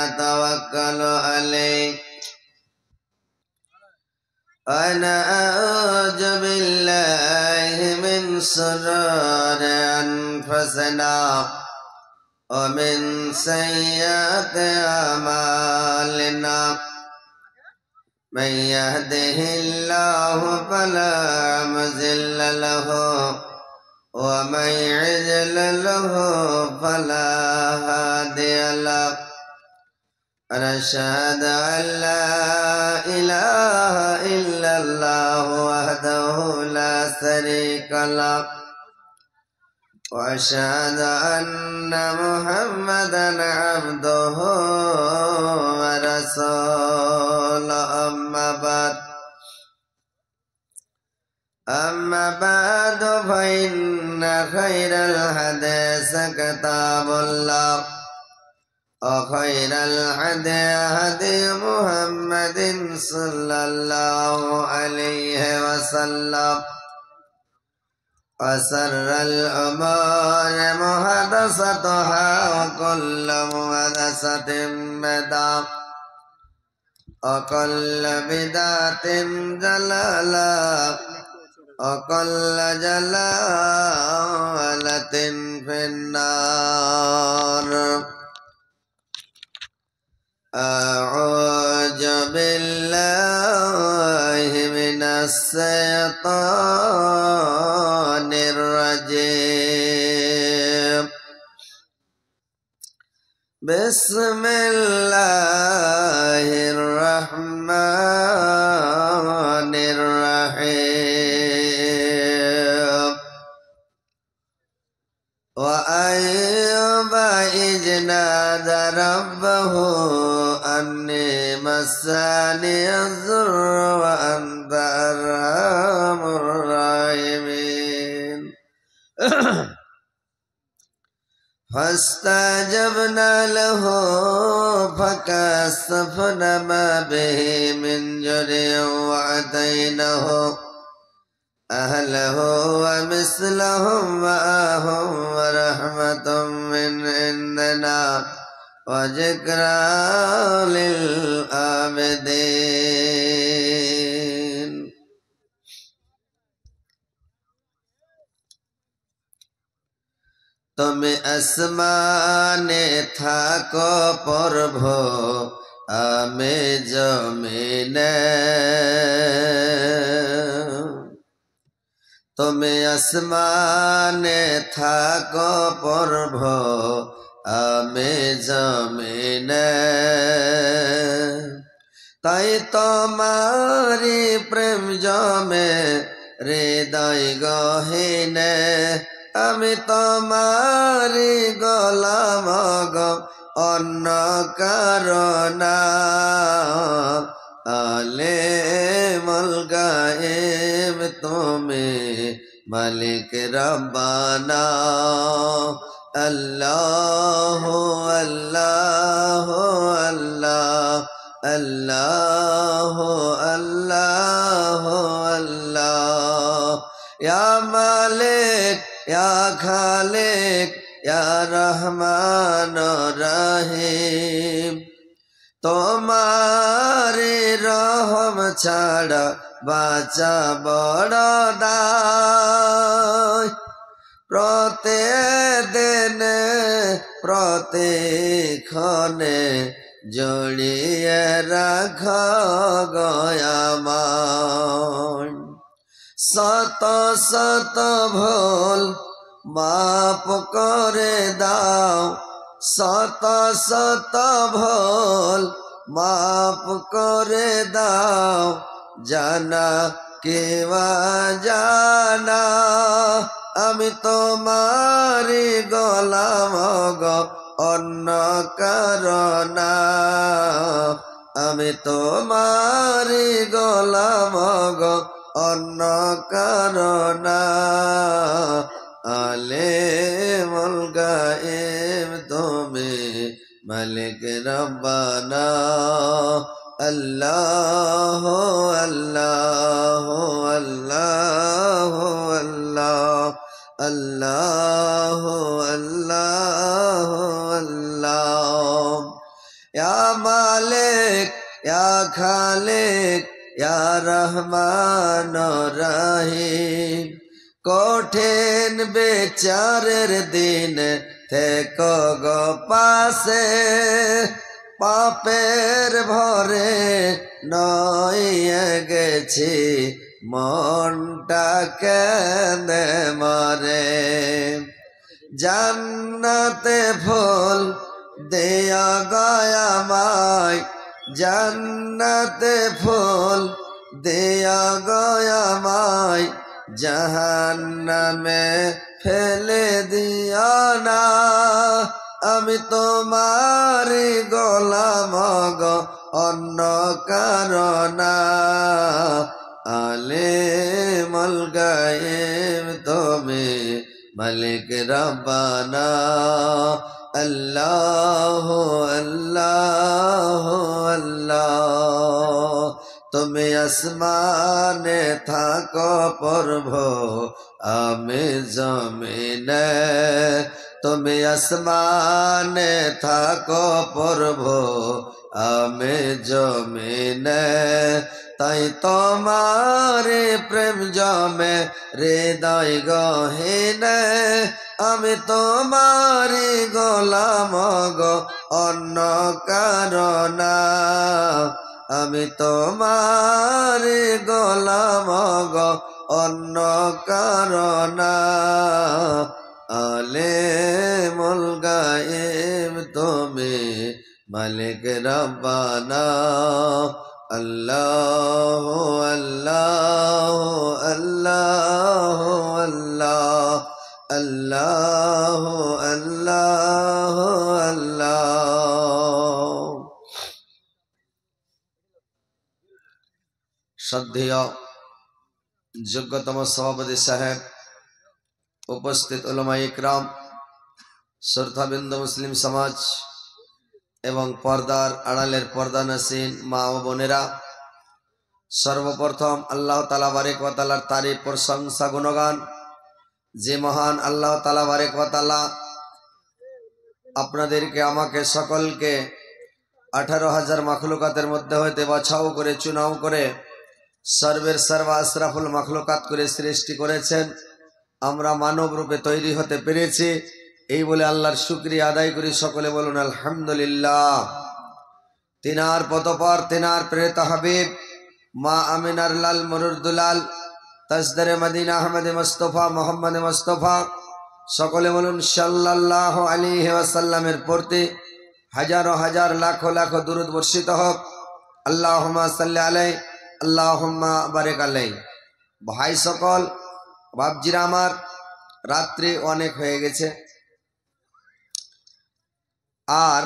أتوكل عليه ونعوذ بالله من شرور أنفسنا ومن سيئات أعمالنا من يهده الله فلا مضل له ومن يضلل فلا هادي له ونشهد أن لا إله إلا الله وحده لا شريك له وأشهد أن محمدا عبده ورسوله أما بعد فإن خير الحديث كتاب الله وخير الهدي هدي محمد صلى الله عليه وسلم وشر الأمور محدثاتها وكل محدثة بدعة وكل بدعة ضلالة وكل ضلالة في النار أعوذ بالله من الشيطان الرجيم بسم الله الرحمن الرحيم وأيوب إذ نادى ربه أني مسني الضر وأنت أرحم الراحمين فاستجبنا له فكشفنا ما به من جوع وآتيناه أهله ومثلهم معهم ورحمة من عندنا وذكرى للعابدين তুমি আসমানে থাকো প্রভু আমি জমিনে তুমি আসমানে থাকো প্রভু আমি জমিনে তাই তোমারি প্রেম জমে হৃদয় গহীনে আমি তোমারি গোলাম গো অন্য কারণা আলেমুল গায়েব তুমি মালিক রব্বানা আল্লাহ আল্লাহ আল্লাহ আল্লাহ আল্লাহ আল্লাহ ইয়া মালিক ইয়া খালিক ইয়া রহমান রহিম তোমারি রহম ছাড়া বাঁচা বড় দায় প্রতিদিনে প্রতিক্ষণে জড়িয়ে রাখ গয়ামান শত শত ভুল মাপ করে দাও শত শত ভুল মাপ করে দাও জানা কিবা জানা আমি তোমারি গোলাম গো অন্য কারণা আমি তোমারি গোলাম গো অন্য কারণা আলেমুল গায়েব তুমি মালিক রব্বানা আল্লাহ আল্লাহ আল্লাহ আল্লাহ আল্লাহ আল্লাহ আল্লাহ ইয়া মালিক ইয়া খালিক ইয়া রহমান রহিম। কঠিন বিচারের দিন থেকো গো পাশে, পাপের ভরে নয়ে গেছি মনটা কেঁদে মরে। জান্নাতে ফুল দেয়া গয়ামায়, জান্নাতে ফুল দেয়া গয়ামায়, জাহান্নামে ফেলে দিও না। আমি তোমারি গোলাম গো, অন্য কারো না। আলিমুল গায়ব তুমি মালিক রব্বানা। আল্লাহ আল্লাহ আল্লাহ। তুমি আসমানে থাকো প্রভু, আমি জমিনে। তুমি আসমানে থাকো প্রভু, আমি জমিনে। তাই তোমারে প্রেম জমে হৃদয় গহীনে। আমি তোমারি গোলাম গো, অন্য কারো না। আমি তোমারি গোলাম গো, অন্য কারো না। আলিমুল গায়ব তুমি মালিক রব্বানা। আল্লাহ আল্লাহ আল্লাহ আল্লাহ আল্লাহ আল্লাহ আল্লাহ। শ্রদ্ধেয় যোগ্যতম সভাপতি সাহেব, উপস্থিত উলামা ইকরাম, শ্রদ্ধাবৃন্দ, মুসলিম সমাজ এবং পর্দার আড়ালের পর্দানসীন মা ও বোনেরা, সর্বপ্রথম আল্লাহ তাআলা বারেক ওয়া তাআলার তারিফ প্রশংসা গুণগান। যে মহান আল্লাহ তাআলা বারেক ওয়া তাআলা আপনাদেরকে আমাকে সকলকে 18,000 মাখলুকাতের মধ্যে হইতে বাছাও করে চুনাও করে সর্বের সর্বা আশরাফুল মাখলুকাত করে সৃষ্টি করেছেন। আমরা মানব রূপে তৈরি হতে পেরেছি, এই বলে আল্লাহর শুকরিয়া আদায় করি। সকলে বলুন আলহামদুলিল্লাহ। তিনার পতপর তিনার প্রেরিত হাবিব মা আমিনার লাল মরুর দুলাল তাজদারে মদিনা আহমদ মুস্তফা মোহাম্মদ মুস্তফা, সকলে বলুন সাল্লাল্লাহু আলাইহি ওয়াসাল্লামের প্রতি হাজারো হাজার লাখো লাখো দুরূদ বর্ষিত হোক। আল্লাহুম্মা সাল্লি আলাইহি আল্লাহুম্মা বারিক আলাইহি। ভাই সকল, বাপজিরা আমার, রাত্রি অনেক হয়ে গেছে, আর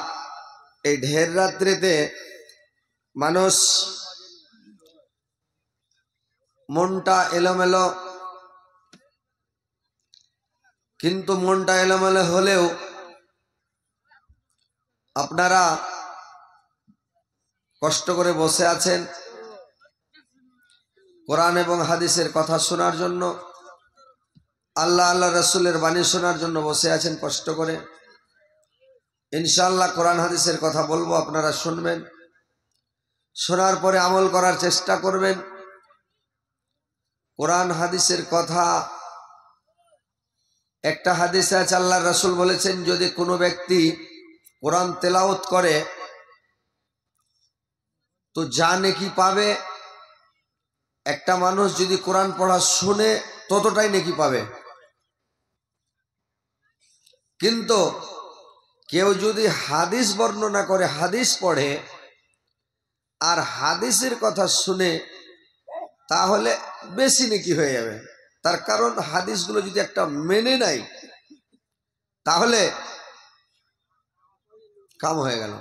এই ঢের রাত্রিতে মানুষ মনটা এলোমেলো, কিন্তু মনটা এলোমেলো হলেও আপনারা কষ্ট করে বসে আছেন কোরআন এবং হাদিসের কথা শোনার জন্য, আল্লাহ আল্লাহ রসুলের বাণী শোনার জন্য বসে আছেন কষ্ট করে। ইনশাআল্লাহ কোরআন হাদিসের কথা বলবো, আপনারা শুনবেন, শোনার পরে আমল করার চেষ্টা করবেন। কোরআন হাদিসের কথা, একটা হাদিসে আছে আল্লাহর রাসূল বলেছেন, যদি কোনো ব্যক্তি কোরআন তেলাওয়াত করে তো যা নেকি পাবে, একটা মানুষ যদি কোরআন পড়া শুনে ততটাই নেকি পাবে। কিন্তু কেউ যদি হাদিস বর্ণনা করে, হাদিস পড়ে আর হাদিসের কথা শুনে, তাহলে বেশি নেকি হয়ে যাবে। তার কারণ হাদিসগুলো যদি একটা মেনে নাই তাহলে কাম হয়ে গেল।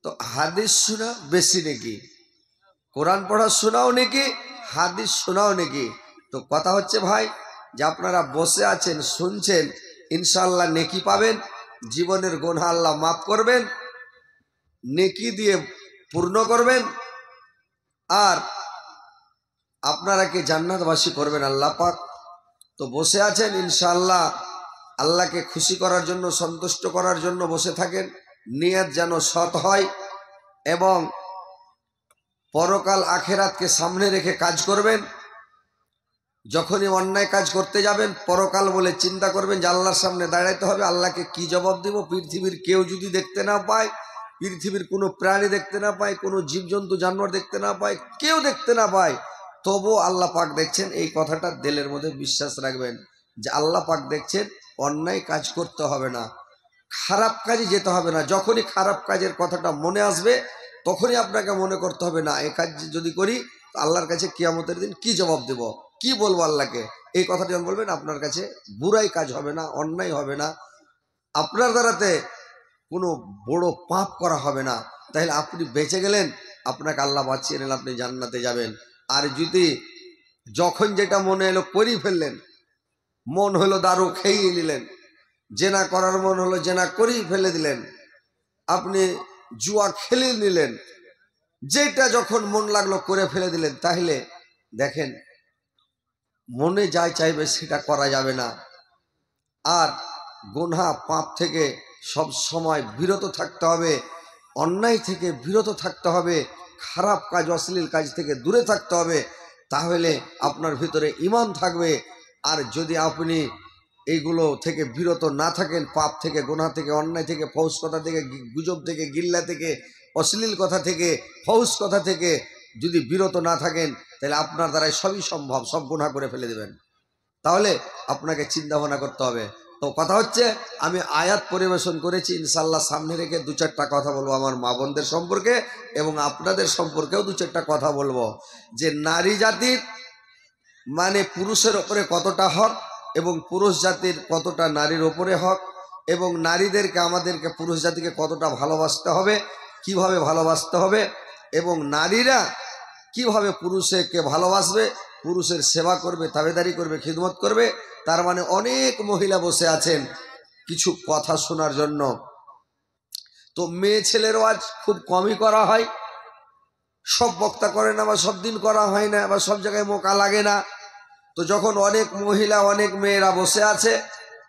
তো হাদিস শোনা বেশি নেকি, কোরআন পড়া শোনাও নেকি, হাদিস শোনাও নেকি। তো কথা হচ্ছে ভাই, যে আপনারা বসে আছেন শুনছেন, ইনশাআল্লাহ নেকি পাবেন, জীবনের গুনাহ আল্লাহ মাফ করবেন, নেকি দিয়ে পূর্ণ করবেন, আর আপনারা কি জান্নাতবাসী করবেন আল্লাহ পাক। তো বসে আছেন, ইনশাআল্লাহ আল্লাহকে খুশি করার জন্য, সন্তুষ্ট করার জন্য বসে থাকেন, নিয়ত যেন সৎ হয় এবং পরকাল আখেরাতকে সামনে রেখে কাজ করবেন। যখনই অন্যায় কাজ করতে যাবেন পরকাল বলে চিন্তা করবেন যে আল্লাহর সামনে দাঁড়াইতে হবে, আল্লাহকে কি জবাব দিব। পৃথিবীর কেউ যদি দেখতে না পায়, পৃথিবীর কোনো প্রাণী দেখতে না পায়, কোনো জীবজন্তু জানোয়ার দেখতে না পায়, কেউ দেখতে না পায়, তবু আল্লাহ পাক দেখছেন। এই কথাটা দিলের মধ্যে বিশ্বাস রাখবেন যে আল্লাহ পাক দেখছেন। অন্যায় কাজ করতে হবে না, খারাপ কাজে যেতে হবে না। যখনই খারাপ কাজের কথাটা মনে আসবে তখনই আপনাকে মনে করতে হবে, না এই কাজ যদি করি আল্লাহর কাছে কিয়ামতের দিন কি জবাব দেব, কি বলবো আল্লাহকে। এই কথাটা যখন বলবেন আপনার কাছে বুরাই কাজ হবে না, অন্যায় হবে না, আপনার দ্বারাতে কোনো বড় পাপ করা হবে না। তাহলে আপনি বেঁচে গেলেন, আপনাকে আল্লাহ বাঁচিয়ে নিলেন, আপনি জান্নাতে যাবেন। আর যদি যখন যেটা মনে এলো করেই ফেললেন, মন হলো দারু খেয়ে নিলেন, জেনা করার মন হলো জেনা করেই ফেলে দিলেন, আপনি জুয়া খেলে নিলেন, যেটা যখন মন লাগলো করে ফেলে দিলেন, তাহলে দেখেন মনে যা চাইবে সেটা করা যাবে না। আর গুনাহ পাপ থেকে সব সময় বিরত থাকতে হবে, অন্যায় থেকে বিরত থাকতে হবে, খারাপ কাজ অশ্লীল কাজ থেকে দূরে থাকতে হবে। তাহলে আপনার ভিতরে ঈমান থাকবে। আর যদি আপনি এইগুলো থেকে বিরত না থাকেন, পাপ থেকে, গুনাহ থেকে, অন্যায় থেকে, ফৌজ কথা থেকে, গুজব থেকে, গিল্লা থেকে, অশ্লীল কথা থেকে, ফৌজ কথা থেকে যদি বিরত না থাকেন, তাহলে আপনার দ্বারাই সবই সম্ভব, সব গুনাহ করে ফেলে দেবেন। তাহলে আপনাকে চিন্তা ভাবনা করতে হবে। তো কথা হচ্ছে, আমি আয়াত পরিবেশন করেছি, ইনশাল্লাহ সামনে রেখে দু চারটা কথা বলবো আমার মা বোনদের সম্পর্কে, এবং আপনাদের সম্পর্কেও দু চারটা কথা বলবো। যে নারী জাতির মানে পুরুষের ওপরে কতটা হক, এবং পুরুষ জাতির কতটা নারীর ওপরে হক, এবং নারীদেরকে, আমাদেরকে, পুরুষ জাতিকে কতটা ভালোবাসতে হবে, কিভাবে ভালোবাসতে হবে, এবং নারীরা কিভাবে পুরুষকে ভালোবাসবে, পুরুষের সেবা করবে, তাবেদারি করবে, খিদমত করবে। তার মানে অনেক মহিলা বসে আছেন কিছু কথা শোনার জন্য। তো মেয়ে ছেলেরও আজ খুব কমই করা হয়, সব বক্তা করে না, বা সব দিন করা হয় না, বা সব জায়গায় মোকা লাগে না। তো যখন অনেক মহিলা, অনেক মেয়েরা বসে আছে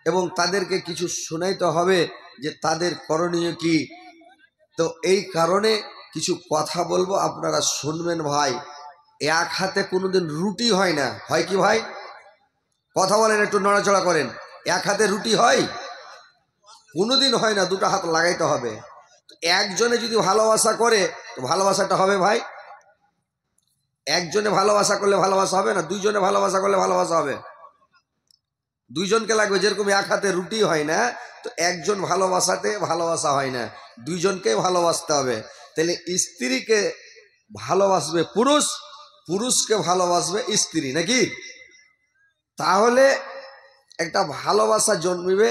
এবং তাদেরকে কিছু শোনাইতে হবে যে তাদের করণীয় কি, তো এই কারণে কিছু কথা বলবো, আপনারা শুনবেন। ভাই, এক হাতে কোনোদিন রুটি হয় না, হয় কি ভাই? কথা বলেন, একটু নড়াচড়া করেন। এক হাতে রুটি হয়? কোনোদিন হয় না, দুটো হাত লাগাইতে হবে। একজনে যদি ভালোবাসা করে তো ভালোবাসাটা হবে ভাই? একজনে ভালোবাসা করলে ভালোবাসা হবে না, দুইজনে ভালোবাসা করলে ভালোবাসা হবে। দুইজনকে লাগবে। যেরকম এক হাতে রুটি হয় না, তো একজন ভালোবাসাতে ভালোবাসা হয় না, দুইজনকে ভালোবাসতে হবে। তাহলে স্ত্রীকে ভালোবাসবে পুরুষ, পুরুষকে ভালোবাসবে স্ত্রী, নাকি? তাহলে একটা ভালোবাসা জন্মিবে,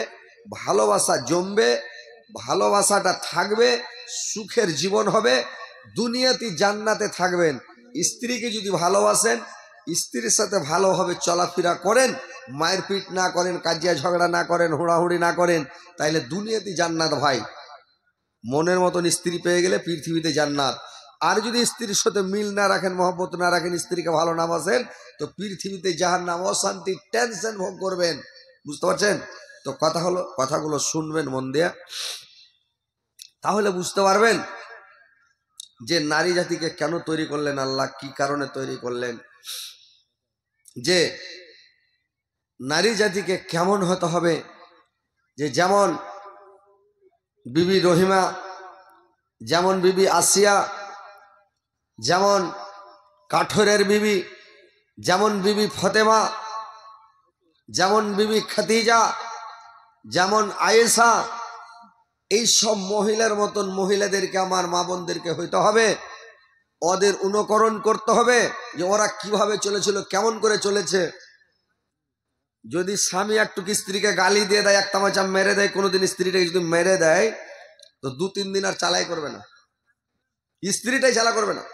ভালোবাসা জমবে, ভালোবাসাটা থাকবে, সুখের জীবন হবে, দুনিয়াতে জান্নাতে থাকবেন। স্ত্রীকে যদি ভালোবাসেন, স্ত্রীর সাথে ভালোভাবে চলাফেরা করেন, মায়ের পিট না করেন, কাজিয়া ঝগড়া না করেন, হুড়াহুড়ি না করেন, তাইলে দুনিয়াতে জান্নাত ভাই। মনের মতন স্ত্রী পেয়ে গেলে পৃথিবীতে জান্নাত। আর যদি স্ত্রীর সাথে মিল না রাখেন, মহব্বত না রাখেন, স্ত্রীকে ভালো না বাসেন, তো পৃথিবীতে জাহান্নাম, অশান্তি, টেনশন ভোগ করবেন। বুঝতে পারছেন? তো কথা হলো, কথাগুলো শুনবেন মন দিয়ে, তাহলে বুঝতে পারবেন যে নারী জাতিকে কেন তৈরি করলেন আল্লাহ, কি কারণে তৈরি করলেন, যে নারী জাতিকে কেমন হতে হবে। যে যেমন বিবি রহিমা, যেমন বিবি আসিয়া, যেমন কাঠরের বিবি, যেমন বিবি ফতেমা, যেমন বিবি খাদিজা, যেমন আয়েশা, এই সব মহিলার মতন মহিলাদেরকে, আমার মা বোনদেরকে হইতে হবে, ওদের অনুকরণ করতে হবে যে ওরা কিভাবে চলেছিল, কেমন করে চলেছে। যদি স্বামী একটু স্ত্রীকে গালি দিয়ে দেয়, এক তামাচা মেরে দেয়, কোনোদিন স্ত্রীটাকে যদি মেরে দেয়, তো 2-3 দিন আর চালাই করবে না, স্ত্রীটাই চালা করবে না,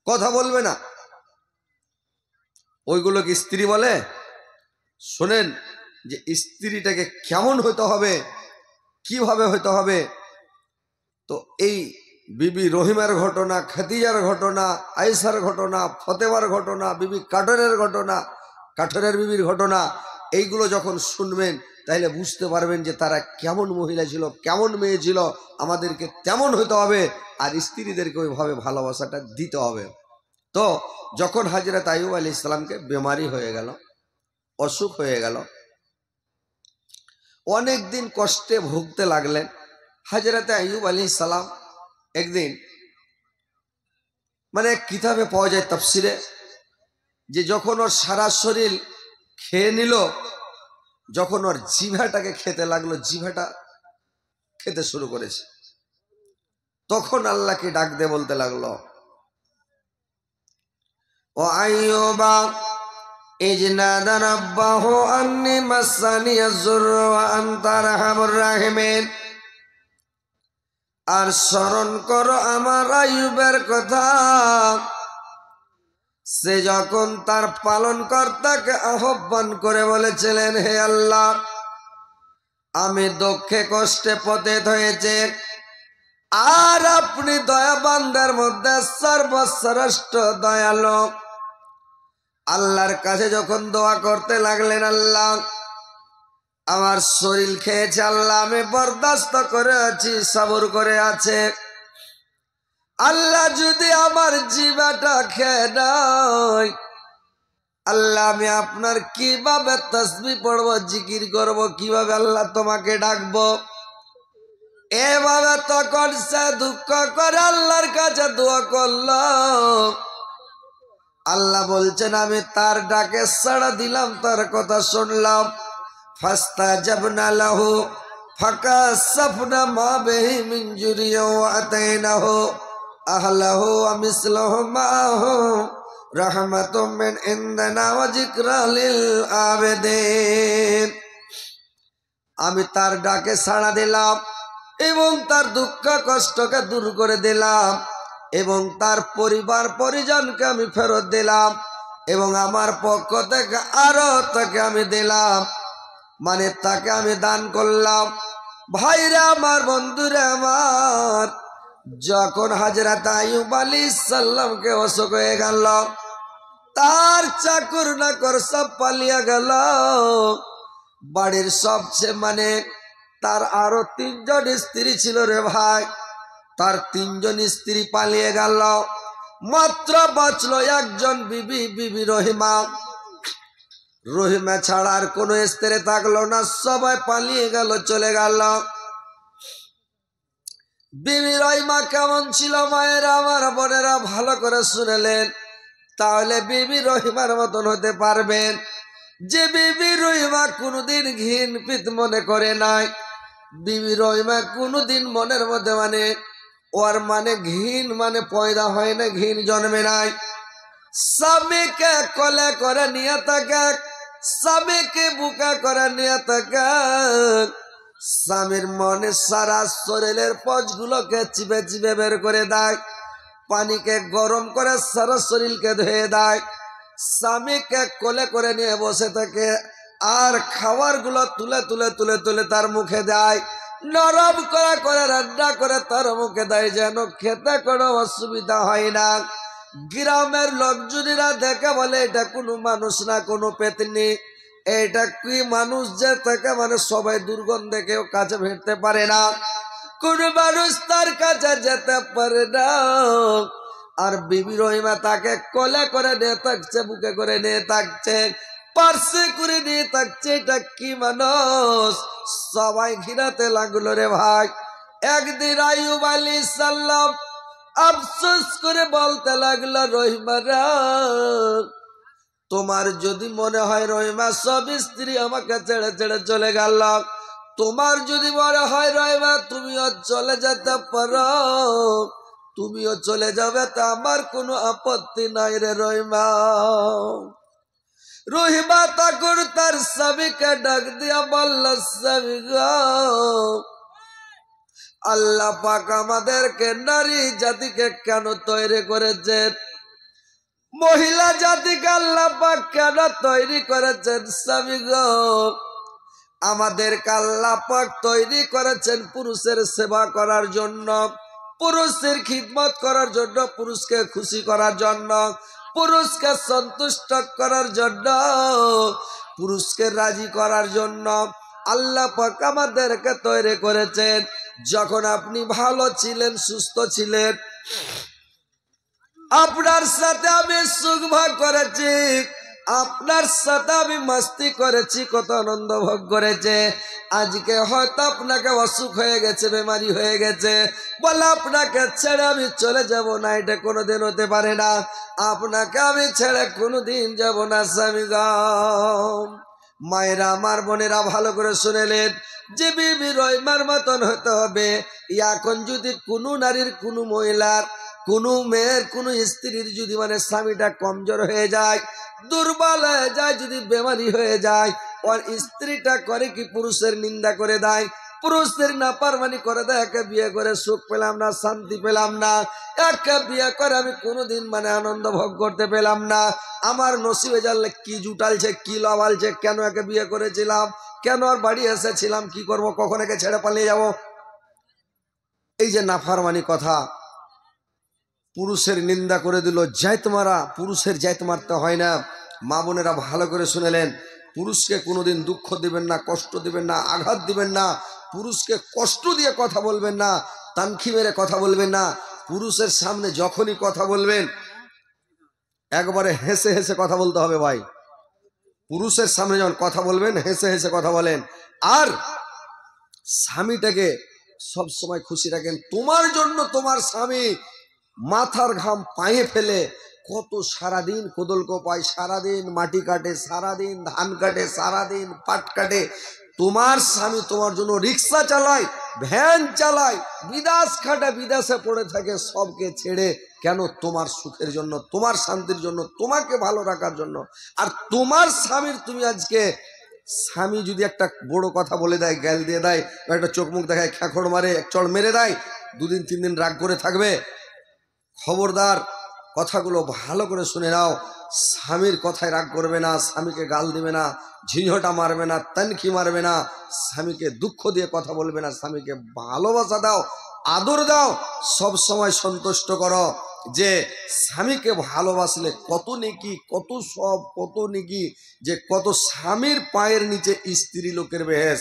কথা বলবে না। ওইগুলোকে স্ত্রী বলে? শোনেন, যে স্ত্রীটাকে কেমন হইতে হবে, কিভাবে হইতে হবে। তো এই বিবি রহিমার ঘটনা, খাদিজার ঘটনা, আয়েশার ঘটনা, ফতেমার ঘটনা, বিবি কাঠরের ঘটনা, কাঠরের বিবির ঘটনা, এইগুলো যখন শুনবেন তাইলে বুঝতে পারবেন যে তারা কেমন মহিলা ছিল, কেমন মেয়ে ছিল। আমাদেরকে তেমন হতে হবে, আর স্ত্রীদেরকে ওইভাবে ভালোবাসাটা দিতে হবে। তো যখন হযরত আইয়ুব আলাইহিস সালামকে বেমারি হয়ে গেল, অসুখ হয়ে গেল, অনেক দিন কষ্টে ভুগতে লাগলেন। হযরত আইয়ুব আলাইহিস সালাম একদিন, মানে কিতাবে পাওয়া যায় তাফসিরে, যে যখন ওর সারা শরীর খেয়ে নিল, যখন ওর জিভাটাকে খেতে লাগলো, জিভাটা খেতে শুরু করেছে, তখন আল্লাহকে ডাক দিয়ে বলতে লাগলো, ও আইয়ুবা ইজনাদা রাব্বাহু আন্নি মাসানিয়াজ যুররু ওয়া আনতা আরহামুর রাহিমিন। আর স্মরণ করো আমার আইয়ুবের কথা, সে যখন তার পালনকর্তাকে আহ্বান করে বলেছিলেন, হে আল্লাহ, আমি দুঃখে কষ্টে পতিত হয়েছে, আর আপনি দয়াবানদের মধ্যে সর্বশ্রেষ্ঠ দয়ালু। আল্লাহর কাছে যখন দোয়া করতে লাগলেন, আল্লাহ আমার শরীর খেয়েছে, আল্লাহ আমি বরদাস্ত করে আছি, সবর করে আছে, আল্লাহ যদি আমার জিভাটা খেয়ে নেয়, আল্লাহ আমি আপনার কিভাবে তাসবিহ পড়বো, জিকির করব, কিভাবে আল্লাহ তোমাকে ডাকবো। এভাবে তখন সে দুঃখ করে আল্লাহর কাছে দোয়া করল। আল্লাহ বলছেন, আমি তার ডাকে সাড়া দিলাম, তার কথা শুনলাম। ফাস্তাজাবনা লাহু ফাকাশাফনা মা বিহি মিন জুরিয়া ওয়া আতাইনাহু আহলাহু ওয়া মিসলাহুম মাআহুম রাহমাতুম মিন ইনদিনা ওয়া যিকরা লিল আবিদিন। আমি তার ডাকে সাড়া দিলাম এবং তার দুঃখ কষ্টকে দূর করে দিলাম, এবং তার পরিবার পরিজনকে আমি ফেরত দিলাম, এবং আমার পক্ষ থেকে আরো তাকে আমি দিলাম, মানে তাকে আমি দান করলাম। ভাইরা আমার, বন্ধুরা আমার, যখন হযরত আইয়ুব আলাইহিস সালামকে অসুখ হয়ে গেল, তার চাকর নাকর সব পালিয়ে গেল। বাড়ির সবচেয়ে, মানে তার আরো 3 জন স্ত্রী ছিল রে ভাই, তার 3 জন স্ত্রী পালিয়ে গেল, মাত্র বাঁচলো একজন বিবি, বিবি রহিমা। রহিমা ছাড়া আর কোন স্ত্রী থাকলো না, সবাই পালিয়ে গেল, চলে গেল। বিবি রহিমা কেমন ছিল মায়েরা, আমার বোনেরা ভালো করে শুনেলেন, তাহলে বিবি রহিমার মতন হতে পারবেন। যে বিবি রহিমা কোনদিন ঘৃণ পিত মনে করে নাই, বিবি রহিমা কোনদিন মনের মধ্যে, মানে ওর মানে ঘৃণ মানে পয়দা হয় না, ঘৃণ জন্মে নাই। স্বামীকে কোলে করে নিয়ে থাকে, স্বামীকে বুকে করে নিয়ে থাকে, স্বামীর মনে সারা শরীরের পচগুলোকে চিবে চিবে বের করে দেয়, পানিকে গরম করে সারা শরীরকে ধুয়ে দেয়, স্বামীকে কোলে করে নিয়ে বসে থাকে, আর খাবার গুলো তুলে তুলে তুলে তুলে তার মুখে দেয়, নরম করে রান্না করে তার মুখে দেয়, যেন খেতে কোনো অসুবিধা হয় না। গ্রামের লোকজনেরা দেখে বলে, এটা কোনো মানুষ না, কোনো পেতনি, এটা কি মানুষ যে তাকে, মানে সবাই দুর্গন্ধে কেউ কাছে ভেটতে পারে না, কোন মানুষ তার কাছে যেতে পারে না। আর বিবি রহিমা তাকে কোলে করে নিয়ে থাকছে, বুকে করে নিয়ে থাকছে, পার্শ্বে করে নিয়ে থাকছে, এটা কি মানুষ? সবাই ঘৃণাতে লাগলো রে ভাই। একদিন আইয়ুব আলাইহিস সালাম আফসোস করে বলতে লাগলো, রহিমারা, তোমার যদি মনে হয় রহিমা সব স্ত্রী আমাকে ছেড়ে ছেড়ে চলে গেল, তোমার যদি মনে হয় রহিমা তুমিও চলে যেতে পারো, তুমিও চলে যাবে, তা আমার কোনো আপত্তি নাই রে রহিমা। রহিমা তখন তার স্বামীকে ডাক দিয়া বলল, স্বামী গো, আল্লাহ পাক আমাদেরকে নারী জাতিকে কেন তৈরি করেছেন, মহিলা জাতিকে আল্লাহ পাক কেন তৈরি করেছেন? স্বামী গো, আমাদেরকে আল্লাহ পাক তৈরি করেছেন পুরুষের সেবা করার জন্য, পুরুষের খিদমত করার জন্য, পুরুষকে খুশি করার জন্য, পুরুষকে সন্তুষ্ট করার জন্য, পুরুষকে রাজি করার জন্য, আল্লাহ পাক আমাদেরকে তৈরি করেছেন। যখন আপনি ভালো ছিলেন, সুস্থ ছিলেন, আপনার সাথে আমি সুখ ভাগ করেছি, আপনার সাথে আমি মস্তি করেছি, কত আনন্দ ভোগ করেছে। আজকে হয়তো আপনাকে অসুখ হয়ে গেছে, বেমারি হয়ে গেছে, বলে আপনাকে ছেড়ে আমি চলে যাব না, এটা কোনোদিন হতে পারে না। আপনাকে আমি ছেড়ে কোনোদিন যাব না স্বামী গাও। মায়েরা, আমার বোনেরা, ভালো করে শুনেলেন যে বিবি রহিমার মতন হতে হবে। এখন যদি কোনো নারীর, কোনো মহিলার, কোনো মেয়ের, কোনো স্ত্রীর যদি মানে স্বামীটা কমজোর হয়ে যায়, দুর্বল হয়ে যায়, যদি বেমারি হয়ে যায়, ওর স্ত্রীটা করে কি পুরুষের নিন্দা করে দেয়, পুরুষের নাপারমানি করে দেয়। একে বিয়ে করে সুখ পেলাম না, শান্তি পেলাম না, একে বিয়ে করে আমি কোনোদিন মানে আনন্দ ভোগ করতে পেলাম না, আমার নসিবে জানলে কি জুটালছে, কি লাভালছে, কেন একে বিয়ে করেছিলাম, কেন আর বাড়ি এসেছিলাম, কি করব, কখন একে ছেড়ে পালিয়ে যাব। এই যে নাফারমানি কথা, পুরুষের নিন্দা করে দিল, জায়ত মারা, পুরুষের জায়ত মারতে হয় না। মা বোনেরা ভালো করে শুনেলেন, পুরুষকে কোনোদিন দুঃখ দিবেন না, কষ্ট দিবেন না, আঘাত দিবেন না, পুরুষকে কষ্ট দিয়ে কথা বলবেন না, তানখি মেরে কথা বলবেন না। পুরুষের সামনে যখনই কথা বলবেন একবারে হেসে হেসে কথা বলতে হবে ভাই। পুরুষের সামনে যখন কথা বলবেন হেসে হেসে কথা বলেন। আর স্বামীটাকে সব সময় খুশি রাখেন। তোমার জন্য তোমার স্বামী মাথার ঘাম পায়ে ফেলে কত সারাদিন কোদল কোপায়, সারাদিন মাটি কাটে, সারাদিন ধান কাটে, সারাদিন পাট কাটে। তোমার স্বামী তোমার জন্য রিক্সা চালায়, ভ্যান চালায়, বিদেশ খাটে, বিদেশে পড়ে থাকে, সবকে ছেড়ে। কেন? তোমার সুখের জন্য, তোমার শান্তির জন্য, তোমাকে ভালো রাখার জন্য। আর তোমার স্বামীর, তুমি আজকে স্বামী যদি একটা বড় কথা বলে দেয়, গ্যাল দিয়ে দেয়, একটা চোখ মুখ দেখায়, খ্যাঁকড় মারে, এক চড় মেরে দেয়, 2 দিন 3 দিন রাগ করে থাকবে। খবরদার, কথাগুলো ভালো করে শুনে নাও। স্বামীর কথায় রাগ করবে না, স্বামীকে গাল দিবে না, ঝিঝোটা মারবে না, তানখি মারবে না, স্বামীকে দুঃখ দিয়ে কথা বলবে না, স্বামীকে ভালোবাসা দাও, আদর দাও, সব সময় সন্তুষ্ট করো। যে স্বামীকে ভালোবাসলে কত নেকি, কত সব, কত নেকি, যে কত স্বামীর পায়ের নিচে স্ত্রী লোকের বেহেস।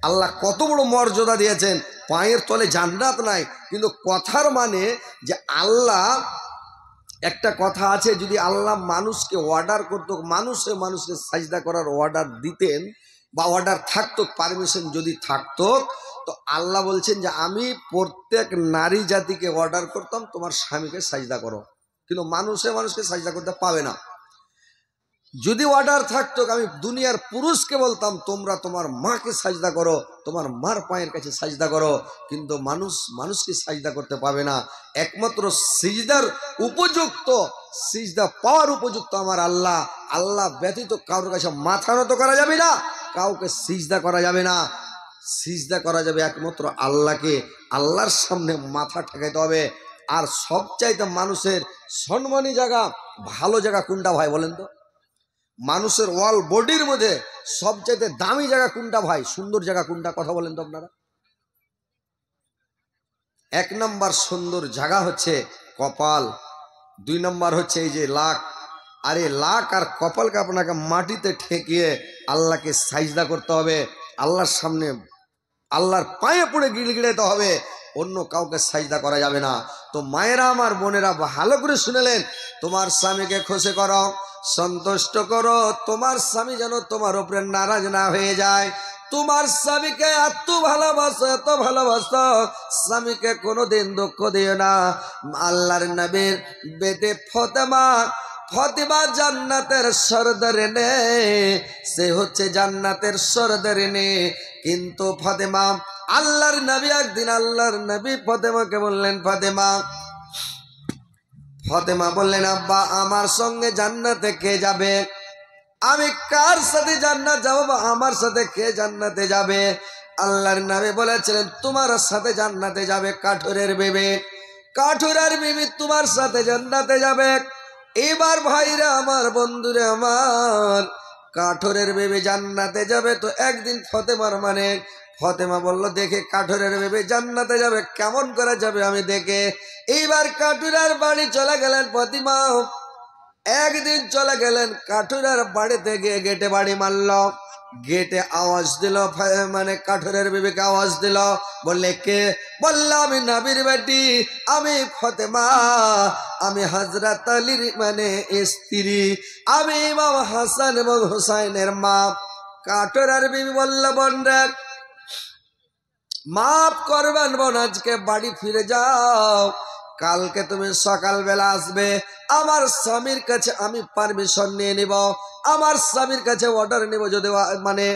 আল্লাহ কত বড় মর্যাদা দিয়েছেন। পায়ের তলে জান্নাত নাই, কিন্তু কথার মানে যে আল্লাহ, একটা কথা আছে, যদি আল্লাহ মানুষকে অর্ডার করতো, মানুষকে সাজদা করার অর্ডার দিতেন, বা অর্ডার থাকতো, পারমিশন যদি থাকতো, তো আল্লাহ বলছেন যে আমি প্রত্যেক নারী জাতিকে অর্ডার করতাম তোমার স্বামীকে সাজদা করো, কিন্তু মানুষকে সাজদা করতে পাবে না। যদি অর্ডার থাকতো, আমি দুনিয়ার পুরুষকে বলতাম তোমরা তোমার মাকে সাজদা করো, তোমার মার পায়ের কাছে সাজদা করো, কিন্তু মানুষকে সাজদা করতে পাবে না। একমাত্র সিজদার উপযুক্ত, সিজদা পাওয়ার উপযুক্ত আমার আল্লাহ। আল্লাহ ব্যতীত কারোর কাছে মাথা নত করা যাবে না, কাউকে সিজদা করা যাবে না। সিজদা করা যাবে একমাত্র আল্লাহকে। আল্লাহর সামনে মাথা ঠেকাইতে হবে। আর সবচাইতে মানুষের সম্মানী জায়গা, ভালো জায়গা কোনটা ভাই বলেন তো? মানুষের ওয়াল বডির মধ্যে সবচেয়ে দামি জায়গা কোনটা ভাই? সুন্দর জায়গা কোনটা? কথা বলেন তো আপনারা। 1 নম্বর সুন্দর জায়গা হচ্ছে কপাল, 2 নম্বর হচ্ছে এই যে লাক। আর এই লাক আর কপালকে আপনাকে মাটিতে ঠেকিয়ে আল্লাহকে সাজদা করতে হবে। আল্লাহর সামনে, আল্লাহর পায়ে পড়ে গিড়গিড়াতে হবে, অন্য কাউকে সাজদা করা যাবে না। তো মায়েরা, আমার বোনেরা, ভালো করে শুনেলেন, তোমার স্বামীকে খুশি করো, সন্তুষ্ট করো, তোমার স্বামী যেন তোমার উপরে নারাজ না হয়ে যায়। তোমার স্বামীকে এত ভালোবাসো, এত ভালোবাসো, স্বামীকে কোনোদিন দুঃখ দিও না। আল্লাহর নবীর বেটে ফতেমা জান্নাতের সরদারিনী, সে হচ্ছে জান্নাতের সরদারিনী। কিন্তু ফাতেমা, আল্লাহর নবী একদিন, আল্লাহর নবী ফাতেমাকে বললেন, ফাতেমা বললেন, আব্বা আমার সঙ্গে জান্নাতে কে যাবে? আমি কার সাথে জান্নাত যাব? আমার সাথে কে জান্নাতে যাবে? আল্লাহর নবী বলেছিলেন, তোমার সাথে জান্নাতে যাবে কাঠুরের বিবি, কাঠুরের বিবি তোমার সাথে জান্নাতে যাবে। এবার ভাইরা আমার, বন্ধুরে আমার, কাঠুরের বিবি জান্নাতে যাবে। তো একদিন ফতেমা বলল, দেখে কাঠুরের বিবি জান্নাতে যাবে, কেমন করে যাবে আমি দেখে। এইবার কাঠুরের বাড়ি চলে গেলেন ফতেমা। একদিন চলে গেলেন কাঠুরের বাড়িতে, গিয়ে গেটে বাড়ি মারল। গেটে আওয়াজ দিল, মানে কাঠুরের বিবিকে আওয়াজ দিল, বললে কে? বললাম আমি নবীর বেটি, আমি ফাতেমা, আমি হযরত আলীর মানে স্ত্রী, আমি ইমাম হাসান এবং হুসাইনের মা। কাঠুরের বিবি বলল, বোন রে মাফ করবেন বোন, আজকে বাড়ি ফিরে যাও, কালকে তুমি সকালবেলা আসবে। আমার স্বামীর কাছে আমি পারমিশন নিয়ে নিব, আমার স্বামীর কাছে অর্ডার নিব, যদি মানে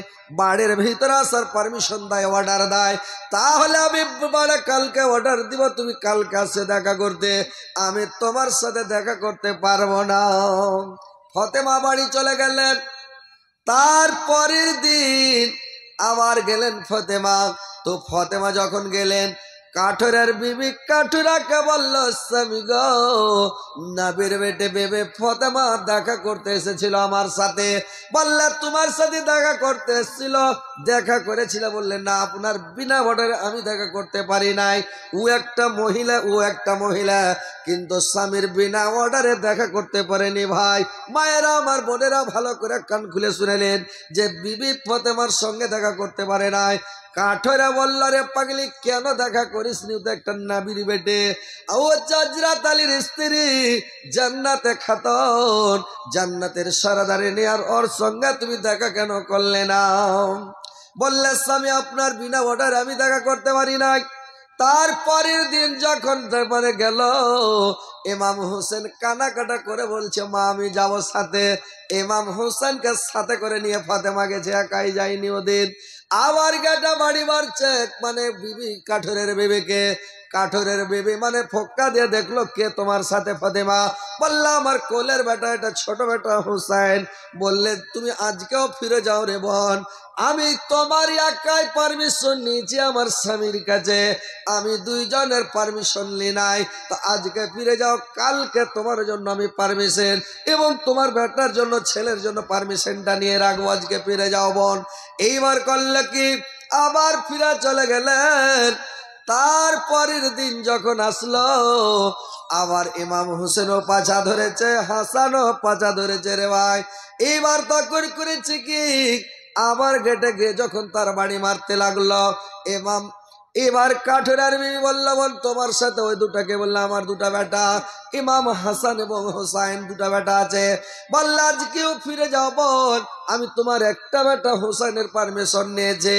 বাড়ির ভিতরে আসার পারমিশন দেয়, অর্ডার দেয়, তাহলে আমি কালকে অর্ডার দিব, তুমি কালকে আসে দেখা করতে, আমি তোমার সাথে দেখা করতে পারবো না। ফাতেমা বাড়ি চলে গেলেন। তারপরের দিন আবার গেলেন ফাতেমা। তো ফাতেমা যখন গেলেন, কাঠুরের বিবি কাঠুরাকে বলল, স্বামী গো, নবীর বেটে বেবে ফাতেমা দেখা করতে এসেছিল আমার সাথে। বললে তোমার সাথে দেখা করতে এসেছিল? দেখা করেছিল। বললে না, আপনার বিনা অর্ডারে আমি দেখা করতে পারি নাই, ও একটা মহিলা, ও একটা মহিলা, কিন্তু স্বামীর বিনা অর্ডারে দেখা করতে পারেনি। ভাই মায়েরা, আমার বোনেরা, ভালো করে কান খুলে শুনেলেন যে বিবি ফাতেমার সঙ্গে দেখা করতে পারে নাই। কাঠুরা বলল, রে পাগলি, কেন দেখা করিস নি? তো একটা নবীর বেটে, ও হযরত আলীর স্ত্রী, জান্নাতে খাতুন, জান্নাতের সরদারে নিয়ে, আর ওর সঙ্গে তুমি দেখা কেন করলে না? বললে স্বামী, আপনার বিনা অর্ডারে আমি দেখা করতে পারি নাই। তারপরের দিন যখন মানে গেল, ইমাম হোসেন কানাকাটা করে বলছে, মা আমি যাব সাথে। ইমাম হোসেনকে সাথে করে নিয়ে ফাতেমা গেছে, একাই যায়নি ওদিন। আবার গেটা বাড়ি মারছে, মানে বিবি কাঠুরের বিবিকে। কাঠুরের বিবি মানে ফক্কা দিয়ে দেখলো, কে তোমার সাথে? ফাতেমা। বললা আমার কোলের বেটা, এটা ছোট বেটা হুসাইন। বললে তুমি আজকেও ফিরে যাও রে বোন, আমি তোমার একাই পারমিশন নিয়েছি আমার স্বামীর কাছে, আমি দুইজনের পারমিশন নি নাই। তো আজকে ফিরে যাও, কালকে তোমার জন্য আমি পারমিশন এবং তোমার বেটার জন্য, ছেলের জন্য পারমিশনটা নিয়ে রাখবো, আজকে ফিরে যাও বোন। এইবার করলে কি, আবার ফিরে চলে গেলেন। তারপরের দিন যখন আসলো, আবার ইমাম হোসেনও পাছা ধরেছে, হাসানও পাছা ধরেছে রে ভাই। এইবার তখন করেছে কি, আবার গেটে গিয়ে যখন তার বাড়ি মারতে লাগলো ইমাম, এবার কাঠুরার বিবি বলল, বল তোমার সাথে ওই দুটাকে? বললো আমার দুটা বেটা, ইমাম হাসান এবং হোসাইন, দুটা বেটা আছে। বললো আজকেও ফিরে যাও বোন, আমি তোমার একটা বেটা হোসাইনের পারমিশন নিয়েছে,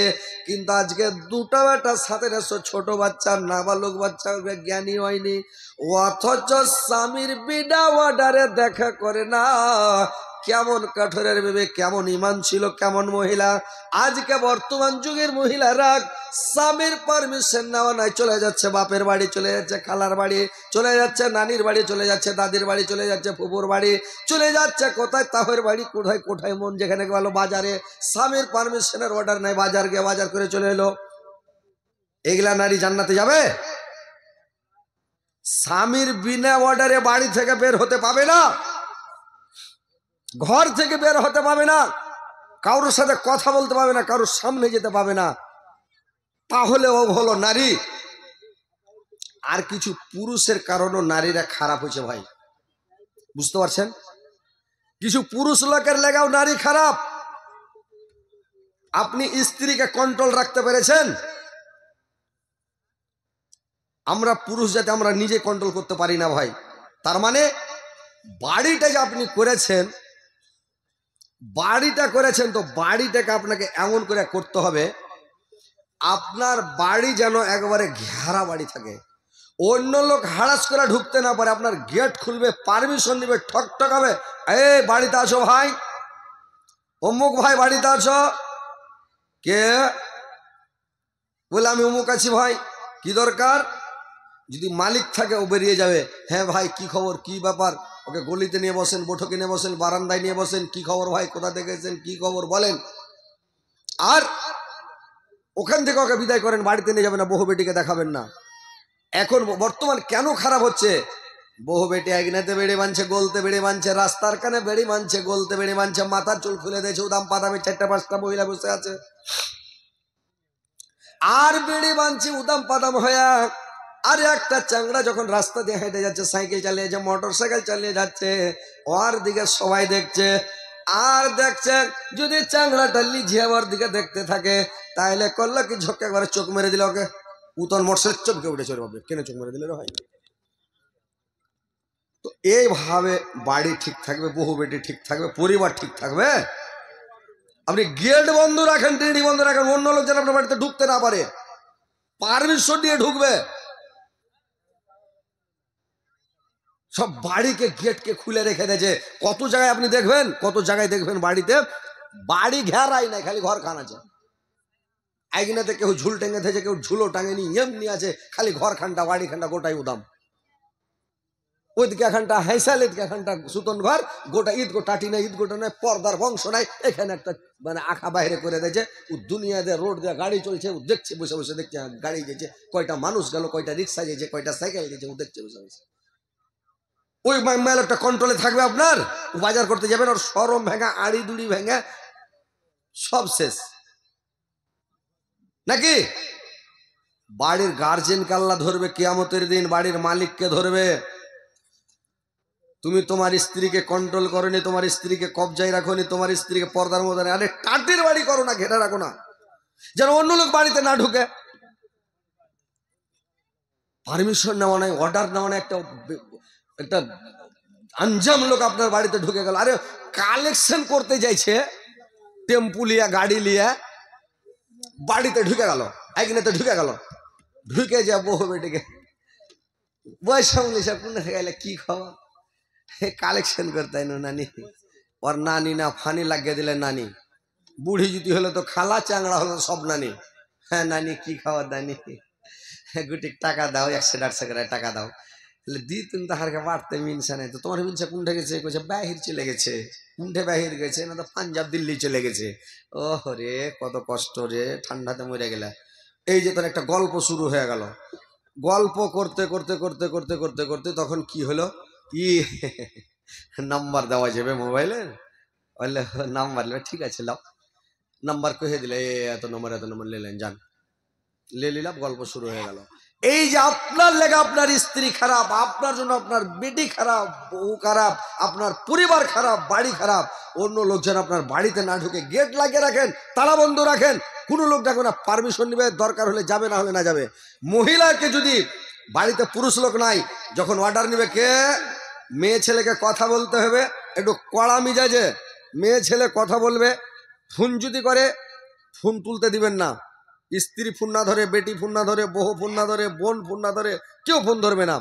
কিন্তু আজকে দুটা বেটা সাথে এসো, ছোট বাচ্চা, নাবালক বাচ্চা, জ্ঞানী হয়নি, অথচ স্বামীর বিনা অর্ডারে দেখা করে না। কেমন কাঠুরের বিবে, কেমন ইমান ছিল, কেমন মহিলা। আজকে বর্তমান যুগের মহিলারা স্বামীর পারমিশন নেওয়া নাই, চলে যাচ্ছে বাপের বাড়ি, চলে যাচ্ছে খালার বাড়ি, চলে যাচ্ছে নানির বাড়ি, চলে যাচ্ছে দাদির বাড়ি, চলে যাচ্ছে ফুপুর বাড়ি, চলে যাচ্ছে কোথায় তাহের বাড়ি, কোথায় কোথায় মন যেখানে গেল, বাজারে স্বামীর পারমিশনের অর্ডার নাই, বাজার গিয়ে বাজার করে চলে এলো। এগুলা নারী জান্নাতে যাবে? স্বামীর বিনা অর্ডারে বাড়ি থেকে বের হতে পাবে না, ঘর থেকে বের হতে পাবে না, কারোর সাথে কথা বলতে পাবে না, কারোর সামনে যেতে পাবে না, তাহলে ও হলো নারী। আর কিছু পুরুষের কারণেও নারীরা খারাপ হয়েছে ভাই, বুঝতে পারছেন? কিছু পুরুষ লোকের লেগাও নারী খারাপ। আপনি স্ত্রীকে কন্ট্রোল রাখতে পেরেছেন? আমরা পুরুষ যাতে আমরা নিজে কন্ট্রোল করতে পারি না ভাই। তার মানে বাড়িটা যে আপনি করেছেন, বাড়িটা করেছেন, তো বাড়িটাকে আপনাকে এমন করে করতে হবে, আপনার বাড়ি যেন একবারে ঘেরা বাড়ি থাকে, অন্য লোক হারাস করে ঢুকতে না পারে। আপনার গেট খুলবে, পারমিশন দিবে, ঠকঠকাবে, এই বাড়িতে আছো ভাই, অমুক ভাই বাড়িতে আছো? কে? বলে আমি অমুক আছি ভাই, কি দরকার? যদি মালিক থাকে ও বেরিয়ে যাবে, হ্যাঁ ভাই কি খবর, কি ব্যাপার, ওকে গলিতে নিয়ে বসেন, বৈঠকে নিয়ে বসেন, বারান্দায় নিয়ে বসেন, কি খবর ভাই, কোথা থেকে এসেছেন, কি খবর বলেন, আর ওখান থেকে ওকে বিদায় করেন, বাড়িতে নিয়ে যাবেন না, বহু বেটিকে দেখাবেন না। এখন বর্তমান কেন খারাপ হচ্ছে, বহু বেটি একনাতে বেড়ে মানছে, গলতে বেড়ে মানছে, রাস্তার কানে বেড়ে মানছে, গলতে বেড়ে মানছে, মাথার চুল খুলে দিয়েছে, উদাম পাদামে 4টা 5টা মহিলা বসে আছে, আর বেড়ে মানছে উদাম পাদাম হয়ে। আর একটা চাংড়া যখন রাস্তা দিয়ে হেঁটে যাচ্ছে, সাইকেল চালিয়ে যাচ্ছে, মোটর সাইকেল চালিয়ে যাচ্ছে, ওর দিকে সবাই দেখছে, আর দেখছেন যদি চাংড়াটা লিঝিয়াবার দিকে দেখতে থাকে তাহলে করলো কি ঝোঁকে একবারে চোখ মেরে দিল ওকে উতন মোটরসাইকেল চমকে উঠেছে ওর বাপরে কেন চোখ মেরে দিলে হয়। তো এইভাবে বাড়ি ঠিক থাকবে, বহু বেটি ঠিক থাকবে, পরিবার ঠিক থাকবে। আপনি গেট বন্ধ রাখেন, টিডি বন্ধ রাখেন, অন্য লোক যেন আপনার বাড়িতে ঢুকতে না পারে, পারমিশন দিয়ে ঢুকবে। সব বাড়িকে গেটকে খুলে রেখে দিয়েছে। কত জায়গায় আপনি দেখবেন, কত জায়গায় দেখবেন বাড়িতে বাড়ি ঘেরাই নাই, খালি ঘর খান আছে। আইগিনাতে কেউ ঝুল টেঙে থেছে, কেউ ঝুলো টাঙেনি, এমনি আছে, খালি ঘর খানটা বাড়ি খানটা গোটাই উদাম। ওইদিকে এখানটা হাইসাল, এদিকে এখানটা সুতন ঘর, গোটা ঈদ গো টাটি নাই, ঈদ গোটা নাই, পর্দার বংশ নাই। এখানে একটা মানে আঁকা বাইরে করে দিয়েছে। ও দুনিয়া দিয়ে রোড দিয়ে গাড়ি চলছে, ও দেখছে বসে বসে, দেখছে গাড়ি গেছে, কয়টা মানুষ গেল, কয়টা রিক্সা গেছে, কয়টা সাইকেল গেছে, ও দেখছে বসে বসে। ওই মাইল একটা কন্ট্রোলে থাকবে আপনার। ও বাজার করতে যাবেন, ওর সরম ভেঙা, আড়ি দুড়ি ভেঙে সব শেষ নাকি। বাড়ির গার্জেনকে আল্লাহ ধরবে কিয়ামতের দিন, বাড়ির মালিককে ধরবে। তুমি তোমার স্ত্রীকে কন্ট্রোল করোনি, তোমার স্ত্রীকে কবজায় রাখোনি, তোমার স্ত্রীকে পর্দার মধ্যে, আরে টাটির বাড়ি করো না, ঘেরা রাখো না, যেন অন্য লোক বাড়িতে না ঢুকে। পারমিশন নেওয়া নাই, অর্ডার নেওয়া নাই, একটা আঞ্জাম লোক আপনার বাড়িতে ঢুকে গেল। আরে কালেকশন করতে যাইছে, টেম্পু লিয়া, গাড়ি লিয়া বাড়িতে ঢুকে গেল, একদিনেতে ঢুকে গেল, ঢুকে যা বহু বেটিকে বয়সামলি সব কোন গেলে কি খবর, কালেকশন করতে নানি, ওর নানি না ফানি লাগিয়ে দিলে নানি, বুড়ি যদি হলো তো খালা, চাংড়া হলো সব নানি। হ্যাঁ নানি কি খাবার নানি, গুটি টাকা দাও, 100-150 করে টাকা দাও। দি তুমি তাহারকে বাড়তে মিনসা নাই, তো তোমার মিনসা কোনটা গেছে, কইছে বাহির চলে গেছে। কোনটা বাহির গেছে না, তো পাঞ্জাব দিল্লি চলে গেছে। ও রে কত কষ্ট রে, ঠান্ডাতে মরে গেলে। এই যে তোর একটা গল্প শুরু হয়ে গেল, গল্প করতে করতে করতে করতে করতে করতে তখন কি হলো, ই নাম্বার দেওয়া যাবে মোবাইলের, বললে নাম্বার নেবে, ঠিক আছে লাও, নাম্বার কহে দিলে, এত নম্বর নিলেন, যান লে নিলাম, গল্প শুরু হয়ে গেল। এই যে আপনার লেগে আপনার স্ত্রী খারাপ, আপনার জন্য আপনার বেটি খারাপ, বউ খারাপ, আপনার পরিবার খারাপ, বাড়ি খারাপ, অন্য লোক যেন আপনার বাড়িতে না ঢুকে গেট লাগিয়ে রাখেন, তালা বন্ধ রাখেন, কোনো লোক দেখো না, পারমিশন নিবে, দরকার হলে যাবে, না হলে না যাবে। মহিলাকে যদি বাড়িতে পুরুষ লোক নাই, যখন অর্ডার নিবে কে, মেয়ে ছেলেকে কথা বলতে হবে একটু কড়া মিজাজে, মেয়ে ছেলে কথা বলবে, ফোন যদি করে ফোন তুলতে দিবেন না, স্ত্রী ফোন না ধরে, বেটি ফোন না ধরে, বউ ফোন না ধরে, বোন ফোন না ধরে, কেউ ফোন ধরবে না।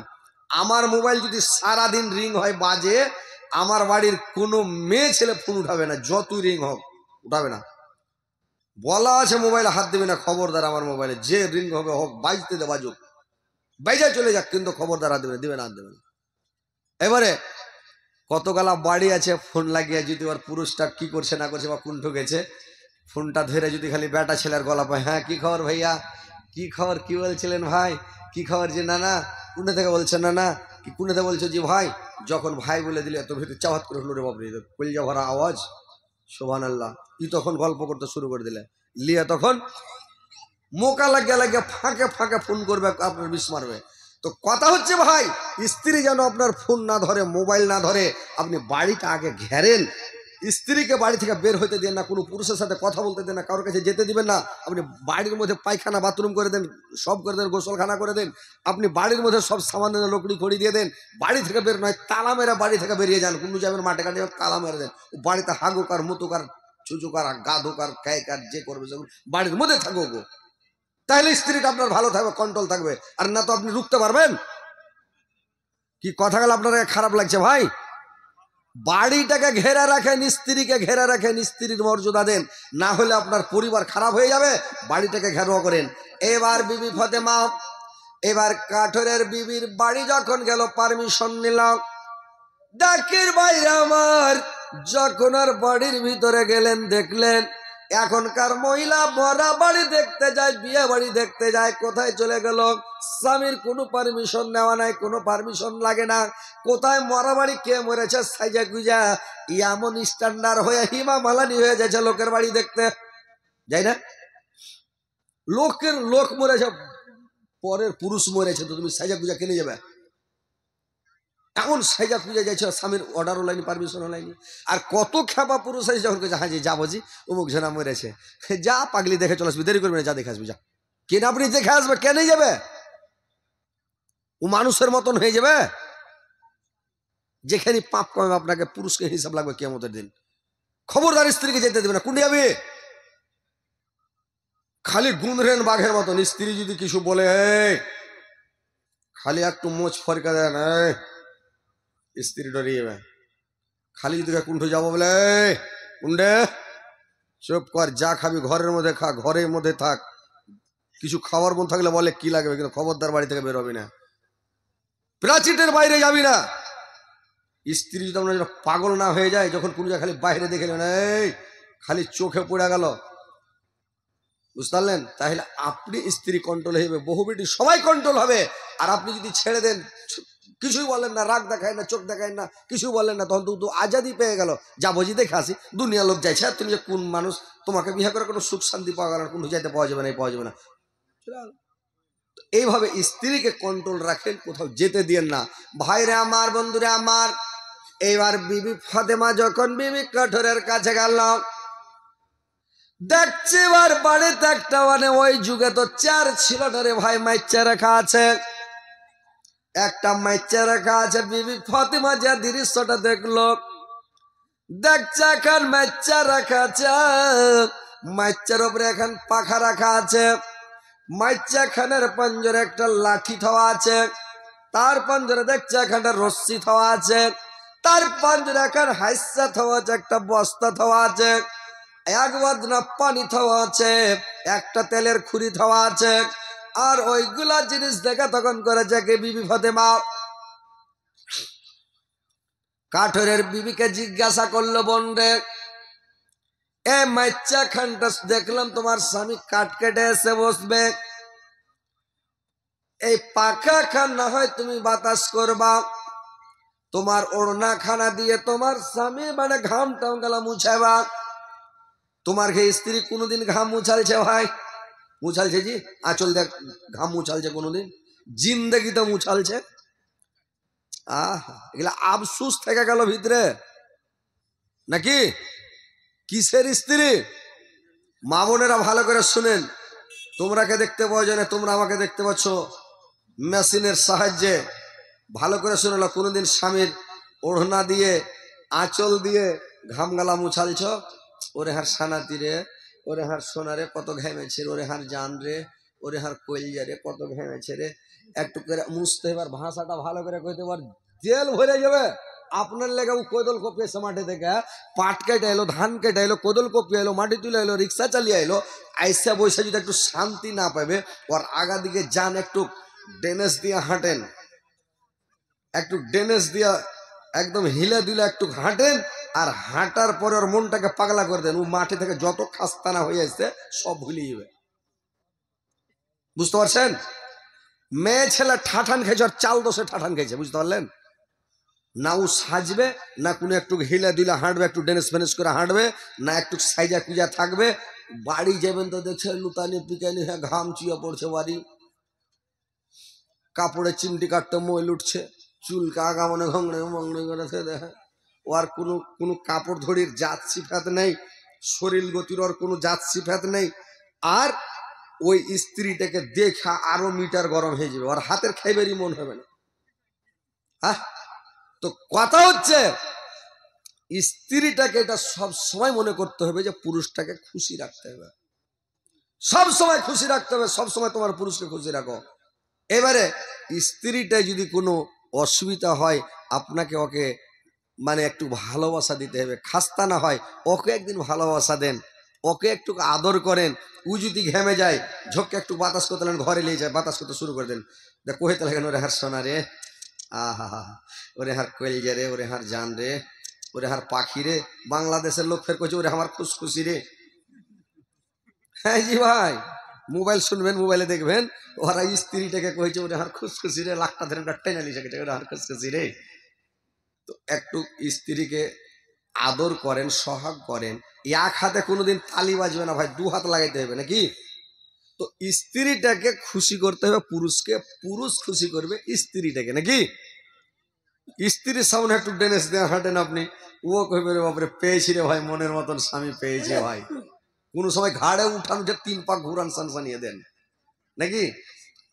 আমার মোবাইল যদি সারাদিন রিং হয় বাজে, আমার বাড়ির কোনো মেয়ে ছেলে ফোন উঠাবে না, যতই রিং হোক উঠাবে না, বলা আছে মোবাইলে হাত দেবে না, খবরদার আমার মোবাইলে যে রিং হবে হোক, বাজতে দে বাজুক, বাইজা চলে যাক, কিন্তু খবরদার হাত দেবে না, দিবে না, হাত দেবে না। এবারে কতগুলা বাড়ি আছে ফোন লাগিয়ে, যদি ওর পুরুষটা কি করছে না করছে বা কোন ঠকেছে, ফোনটা ধরে যদি খালি বেটা ছেলের গলা পায়, হ্যাঁ কি খবর ভাইয়া, কি খবর, কি বলছিলেন ভাই, কি খবর, যে না না কোনে থেকে বলছেন, না না কি কোনে থেকে বলছো, জি ভাই, যখন ভাই বলে দিলে এত ভিতরে চাওয়াত করে হলো রে বাবরে, কলিজা ভরা আওয়াজ, সুবহানাল্লাহ, ই তখন গল্প করতে শুরু করে দিলে, লিয়া তখন মোকা লাগিয়ে লাগিয়ে ফাঁকে ফাঁকে ফোন করবে, আপনার বিষ মারবে। তো কথা হচ্ছে ভাই, স্ত্রী যেন আপনার ফোন না ধরে, মোবাইল না ধরে, আপনি বাড়িটা আগে ঘেরেন, স্ত্রীকে বাড়ি থেকে বের হইতে দেন না, কোনো পুরুষের সাথে কথা বলতে দেন না, কারোর কাছে যেতে দিবেন না। আপনি বাড়ির মধ্যে পায়খানা বাথরুম করে দেন, সব করে দেন, গোসলখানা করে দেন, আপনি বাড়ির মধ্যে সব সামান দেন, লকড়ি খড়ি দিয়ে দেন, বাড়ি থেকে বের নয়, তালা মেরে বাড়ি থেকে বেরিয়ে যান, কোনো যাবেন মাঠে কাটে তালা মেরে দেন, বাড়িতে হাগুক আর মুতুক আর চুচুক আর গাধুক আর ক্যাক আর যে করবে সেগুলো বাড়ির মধ্যে থাকুক, তাহলে স্ত্রীটা আপনার ভালো থাকবে, কন্ট্রোল থাকবে, আর না তো আপনি রুখতে পারবেন। কি কথা গেল আপনার খারাপ লাগছে ভাই, বাড়িটাকে ঘেরা রাখেন, স্ত্রীকে ঘেরা রাখেন, স্ত্রীর মর্যাদা দেন, না হলে আপনার পরিবার খারাপ হয়ে যাবে। বাড়িটাকে ঘেরাও করেন। এবার বিবি ফাতেমা, এবার কাঠরের বিবির বাড়ি যখন গেল, পারমিশন নিলাম, ডাকের বাইরে আমার, যখন আর বাড়ির ভিতরে গেলেন, দেখলেন এখনকার মহিলা মরা বাড়ি দেখতে যায়, বিয়ে বাড়ি দেখতে যায়, কোথায় চলে গেল, স্বামীর কোনো পারমিশন নেওয়া নাই, কোনো পারমিশন লাগে না, কোথায় মরা বাড়ি, কে মরেছে, সাইজা গুজা এমন স্ট্যান্ডার্ড হয়ে হিমা মালানি হয়ে যাচ্ছে লোকের বাড়ি দেখতে যাই না, লোক মরেছে, পরের পুরুষ মরেছে, তো তুমি সাইজা গুজা কিনে যাবে, এমন সাইজা খুঁজে যাচ্ছে, স্বামীর অর্ডারও লাইনি, পারমিশনও লাইনি। আর কত খেপা পুরুষ আছে যখন কে হ্যাঁ জি যাবো জি অমুক ঝেনা মরেছে, যা পাগলি দেখে চলে আসবি, দেরি করবি না, যা দেখে আসবি, যা। কেন আপনি দেখে আসবে, কেনই যাবে? ও মানুষের মতন হয়ে যাবে? যেখানে পাপ কমে আপনাকে পুরুষকে হিসাব লাগবে কিয়ামতের দিন। খবরদার স্ত্রীকে যেতে দেবে না। কুন্ডি যাবি? খালি গুঁদরেন বাঘের মতন। স্ত্রী যদি কিছু বলে খালি একটু মোচ ফরকা দেয় না, স্ত্রী ডরিয়ে যাবে। খালি যদি কুণ্ঠ যাবো বলে কুন্ডে চুপ কর, যা খাবি ঘরের মধ্যে খা, ঘরের মধ্যে থাক। কিছু খাওয়ার মন থাকলে বলে কি লাগবে, কিন্তু খবরদার বাড়ি থেকে বেরোবি না, প্রাচীরের বাইরে যাবি না। স্ত্রী যদি আমরা পাগল না হয়ে যায়, যখন কোনো জায়গায় খালি বাইরে দেখে এই খালি চোখে পড়ে গেল, বুঝতে পারলেন? তাহলে আপনি স্ত্রী কন্ট্রোল হয়ে যাবে, বহু বেটি সবাই কন্ট্রোল হবে। আর আপনি যদি ছেড়ে দেন, কিছুই বলেন না, রাগ দেখায় না, চোখ দেখায় না, কিছু বলেন না, তখন তো আজাদি পেয়ে গেল। যা বুঝি দেখে আসি, দুনিয়া লোক যাইছে, আর তুমি যে কোন মানুষ, তোমাকে বিয়ে করে কোনো সুখ শান্তি পাওয়া গেল না, কোনো যাইতে পাওয়া যাবে না, পাওয়া যাবে না। এইভাবে স্ত্রীকে কন্ট্রোল রাখেন, কোথাও যেতে দিয়েন না। ভাইরে আমার, বন্ধুরে আমার, এইবার বিবি ফাতেমা যখন বিবি কাঠরের কাছে গেল, দেখছে এবার বাড়িতে একটা, মানে ওই যুগে তো চার ছিল না রে ভাই, মাইচা রাখা আছে, একটা মাইচা রাখা আছে। বিবি ফাতেমা যে দৃশ্যটা দেখলো, দেখছে এখন মাইচা রাখা আছে, মাইচার উপরে এখন পাখা রাখা আছে, মাইচা খানের পাঞ্জরে একটা লাঠি থাওয়া আছে, তার পাঞ্জরে দেখছে এখানটা রশ্মি থাওয়া আছে, তার পাঞ্জরে এখন হাইসা থাওয়া আছে, একটা বস্তা থাওয়া আছে, এক বাদনা পানি থাওয়া আছে, একটা তেলের খুরি থাওয়া আছে। আর ওইগুলা জিনিস দেখা তখন করেছে কে? বিবি ফাতেমা। কাঠরের বিবিকে জিজ্ঞাসা করলো, বোন রে, এ মাইচা খানটা দেখলাম তোমার স্বামী কাঠ কেটে এসে বসবে, এই পাখা খান না হয় তুমি বাতাস করবা, তোমার ওড়না খানা দিয়ে তোমার স্বামী মানে ঘাম টাম গেলা মুছাবা। তোমার ঘে স্ত্রী কোনোদিন ঘাম মুছালছে ভাই? মুছালছে জি? আঁচল দেখ, ঘাম মুছালছে কোনোদিন? জিন্দেগি তো মুছালছে। এগুলা আফসুস থেকে গেল ভিতরে নাকি? কিসের স্ত্রী? মা বোনেরা ভালো করে শুনেন, তোমরাকে দেখতে পাওয়া যায় না, তোমরা আমাকে দেখতে পাচ্ছ মেশিনের সাহায্যে। ভালো করে শুনে লো, কোনোদিন স্বামীর ওড়না দিয়ে আঁচল দিয়ে ঘাম গালা মুছালছ? ওরে হার সানাতি রে, ওরে হার সোনারে কত ঘেমেছে, ওরে হার জান রে, ওরে হার কইলজা রে কত ঘেমেছে রে। একটু করে মুছতে, এবার ভাষাটা ভালো করে কইতে পার, জেল ভরে যাবে। আপনার লেগে ও কোদল কপিয়েছে মাঠে থেকে, পাট কেটে এলো, ধান কেটে এলো, কোদল কপিয়ে এলো, মাটি তুলে এলো, রিক্সা চালিয়ে এলো, আইসা বৈশা যদি একটু শান্তি না পাবে, ওর আগা দিকে যান, একটু ডেনেস দিয়ে হাঁটেন, একটু ডেনেস দিয়া একদম হিলে দিলে একটু হাঁটেন, আর হাঁটার পরে ওর মনটাকে পাগলা করে দেন, ও মাঠে থেকে যত খাস্তানা হয়ে আসছে সব ভুলে যাবে। বুঝতে পারছেন? মেয়ে ছেলে ঠাঠান খেয়েছে, আর চাল দোষে ঠাঠান খেয়েছে, বুঝতে পারলেন? না ও সাজবে, না কোনো একটু হিলে দিলে হাঁটবে, একটু ডেনেস ফেনেস করে হাঁটবে, না একটু সাইজা কুজা থাকবে। বাড়ি যাবেন তো দেখছে লুতানি পিকানি, হ্যাঁ ঘাম চুয়ে পড়ছে বাড়ি, কাপড়ে চিমটি কাটতে মই লুটছে, চুলকা আগা মনে ঘংড়ে মংড়ে করেছে, দেখে ও আর কোনো কাপড় ধরির জাত সিফাত নেই, শরীর গতির ওর কোনো জাত সিফাত নেই। আর ওই স্ত্রীটাকে দেখা আরো মিটার গরম হয়ে যাবে, ওর হাতের খাইবারই মন হবে না। হ্যাঁ, তো কথা হচ্ছে স্ত্রীটাকে এটা সব সময় মনে করতে হবে যে পুরুষটাকে খুশি রাখতে হবে, সব সময় খুশি রাখতে হবে, সব সময় তোমার পুরুষকে খুশি রাখো। এবারে স্ত্রীটা যদি কোনো অসুবিধা হয়, আপনাকে ওকে মানে একটু ভালোবাসা দিতে হবে, খাস্তা না হয় ওকে একদিন ভালোবাসা দেন, ওকে একটু আদর করেন। ও যদি ঘেমে যায়, ঝোঁককে একটু বাতাস করতে ঘরে নিয়ে যায়, বাতাস করতে শুরু করে দেন, কোহেতে লাগেন, ওরে হার সোনা রে, আহা ওরে হার কইলজা রে, ওরে হার জান রে, ওরে হার পাখি রে। বাংলাদেশের লোক ফের কইছে ওরে আমার খুশখুশি রে। হ্যাঁ জি ভাই, মোবাইল শুনবেন, মোবাইলে দেখবেন, ওরা স্ত্রীটাকে কইছে ওরে হার খুশখুশি রে, লাখটা ধরে টেনে নিছে, ওরে হার খুশখুশি রে। তো একটু স্ত্রীকে আদর করেন, সোহাগ করেন। এক হাতে কোনোদিন তালি বাজবে না ভাই, দু হাত লাগাইতে হবে নাকি? তো স্ত্রীটাকে খুশি করতে হবে পুরুষকে, পুরুষ খুশি করবে স্ত্রীটাকে নাকি? স্ত্রীর সামনে একটু ডেনেস দিয়ে হাঁটেন আপনি, ও কইবে রে বাপরে পেয়েছি রে ভাই, মনের মতন স্বামী পেয়েছে ভাই। কোন সময় ঘাড়ে উঠান উঠে 3 পাক ঘুরান সানসানিয়ে দেন নাকি,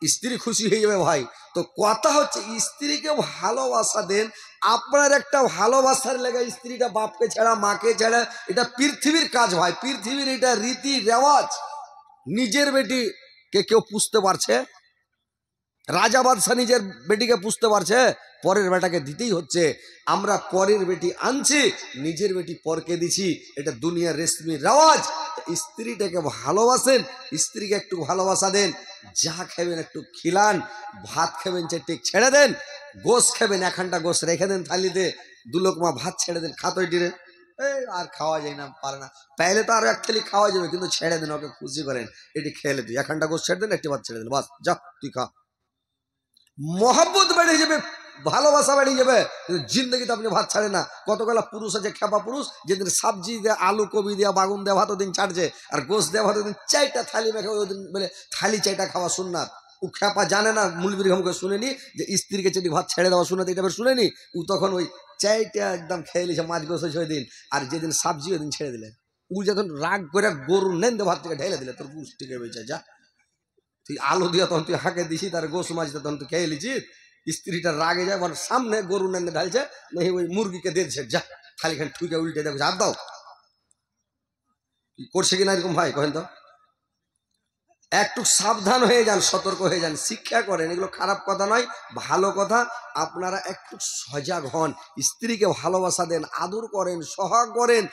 স্ত্রী খুশি হয়ে যাবে ভাই। তো কথা হচ্ছে স্ত্রীকে ভালোবাসা দেন। আপনার একটা ভালোবাসার লেগে স্ত্রীটা বাপকে ছাড়া মাকে ছাড়া, এটা পৃথিবীর কাজ ভাই, পৃথিবীর এটা রীতি রেওয়াজ। নিজের বেটি কে কেউ পুষতে পারছে? রাজা বাদশাহ নিজের বেটিকে পুষতে পারছে? পরের বেটাকে দিতেই হচ্ছে। আমরা পরের বেটি আনছি, নিজের বেটি পরকে দিছি, এটা দুনিয়ার রেশমি রেওয়াজ। স্ত্রীটাকে ভালোবাসেন, স্ত্রীকে একটু ভালোবাসা দেন। যা খাবেন একটু খিলান, ভাত খাবেন চারটে ছেড়ে দেন, গোশ খাবেন 1 গোশ রেখে দেন থালিতে, 2 লোকমা ভাত ছেড়ে দেন, খাতই ডিরে আর খাওয়া যায় না, পারে না, পাইলে তো আরো 1 থালি খাওয়া যাবে, কিন্তু ছেড়ে দেন, ওকে খুশি করেন। এটি খেলে তুই 1 গোশ ছেড়ে দেন, একটি ভাত ছেড়ে দেন, বাস যা তুই খা। মহব্বত বেড়ে যাবে, ভালোবাসা বেড়ে যাবে। জিন্দগিতে আপনি ভাত ছাড়ে না। কতগুলা পুরুষ আছে খেপা পুরুষ, যেদিন সবজি দেয়া, আলু কবি দেওয়া, বাগুন দেওয়া ভাত ওদিন ছাড়ছে, আর গোশ দেওয়া ভাত ওদিন 4টা থালি মেখে ওদিন বলে থালি 4টা খাওয়া সুন্নাত। ও খেপা জানে না, মুলবির ঘমকে শুনেনি যে স্ত্রীকে চেটি ভাত ছেড়ে দেওয়া সুন্নাত, এটা শুনেনি। ও তখন ওই 4টা একদম খেয়ে নিছে, মাছ গোছ ওই দিন, আর যেদিন সবজি ওই দিন ছেড়ে দিলে। ও যখন রাগ করে গরুর নেন্দে ভাত থেকে ঢেলে দিলে, তোর পুরুষ থেকে বেঁচে যা। তুই আলু দিয়া তখন তুই হাঁকে দিছি, তার গোস মাছ তখন তুই খেয়ে লিছি। স্ত্রীটা রাগে যায়, সামনে গরু নেন্দে ঢালছে, নেই ওই মুরগিকে দিয়েছে, যা খালিখান ঠুকে উল্টে দেখো, হাত দাও। করছে কিনা এরকম ভাই কহেন তো? একটু সাবধান হয়ে যান, সতর্ক হয়ে যান, শিক্ষা করেন, এগুলো খারাপ কথা নয়, ভালো কথা। আপনারা একটু সজাগ হন, স্ত্রীকে ভালোবাসা দেন, আদর করেন, সোহাগ করেন,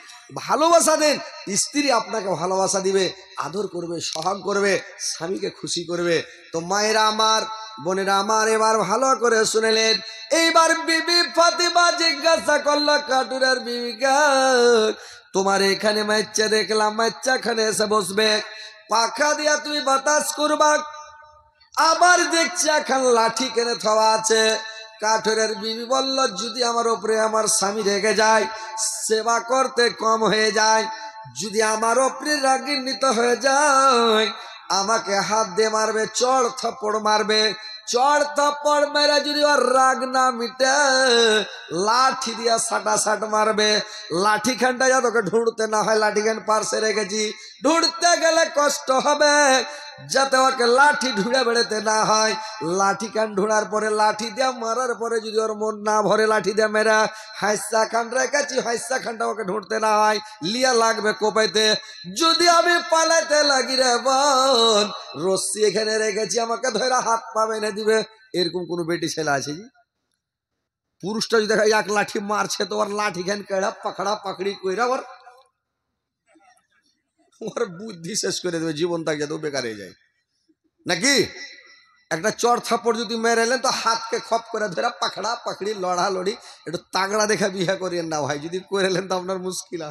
ভালোবাসা দেন। স্ত্রী আপনাকে ভালোবাসা দিবে, আদর করবে, সোহাগ করবে, স্বামীকে খুশি করবে। তো মায়েরা আমার, বোনেরা আমার, এবার ভালো করে শুনেলেন। এইবার বিবি ফাতিমা জিজ্ঞাসা করলো কাটুরার বিবিকে, তোমার এখানে মাইচ্চা দেখলাম, মাইচ্চা খানে এসে বসবে, পাখা দিয়া তুমি বাতাস করবা, আবার দেখছি এখন লাঠি কেনে থাওয়া আছে। কাঠের বিবি বলল, যদি আমার ওপরে আমার স্বামী রেগে যায়, সেবা করতে কম হয়ে যায়, যদি আমার ওপরে রাগান্বিত হয়ে যায়, আমাকে হাত দিয়ে মারবে, চড় থাপ্পড় মারবে, চড় থাপ্পড় মেরে যদি ওর রাগ না মিটে, লাঠি দিয়া সাটাসাট মারবে। লাঠি খানটা যা তোকে ঢুঁড়তে না হয়, লাঠি খান পার্শ্বে রেখেছি, ঢুঁড়তে গেলে কষ্ট হবে, যাতে ওকে লাঠি ঢুঁড়ে বেড়াতে না হয়। লাঠি খান ঢুঁড়ার পরে, লাঠি দিয়া মারার পরে যদি ওর মন না ভরে, লাঠি দিয়া মেরা হাইসা খান রেখেছি, হাইসা খানটা ওকে ঢুঁড়তে না হয়, লিয়া লাগবে কোপাইতে। যদি আমি পালাইতে লাগি রে বোন, রশ্মি এখানে রেখেছি, আমাকে ধরে হাত পা বেঁধে দিবে। এরকম কোন বেটি ছেলে আছে জি? পুরুষটা যদি দেখা এক লাঠি মারছে, তো ওর লাঠি খান কেড়া পাকড়া পাকড়ি কইরা ওর বুদ্ধি শেষ করে দেবে, জীবন তাকে যাতে বেকার হয়ে যায় নাকি। একটা চর থাপ্পড় যদি মেরেলেন, তো হাতকে খপ করে ধরে পাকড়া পাকড়ি লড়ালড়ি, একটু তাগড়া দেখা বিয়ে করিয়েন না ভাই, যদি করেলেন তো আপনার মুশকিল।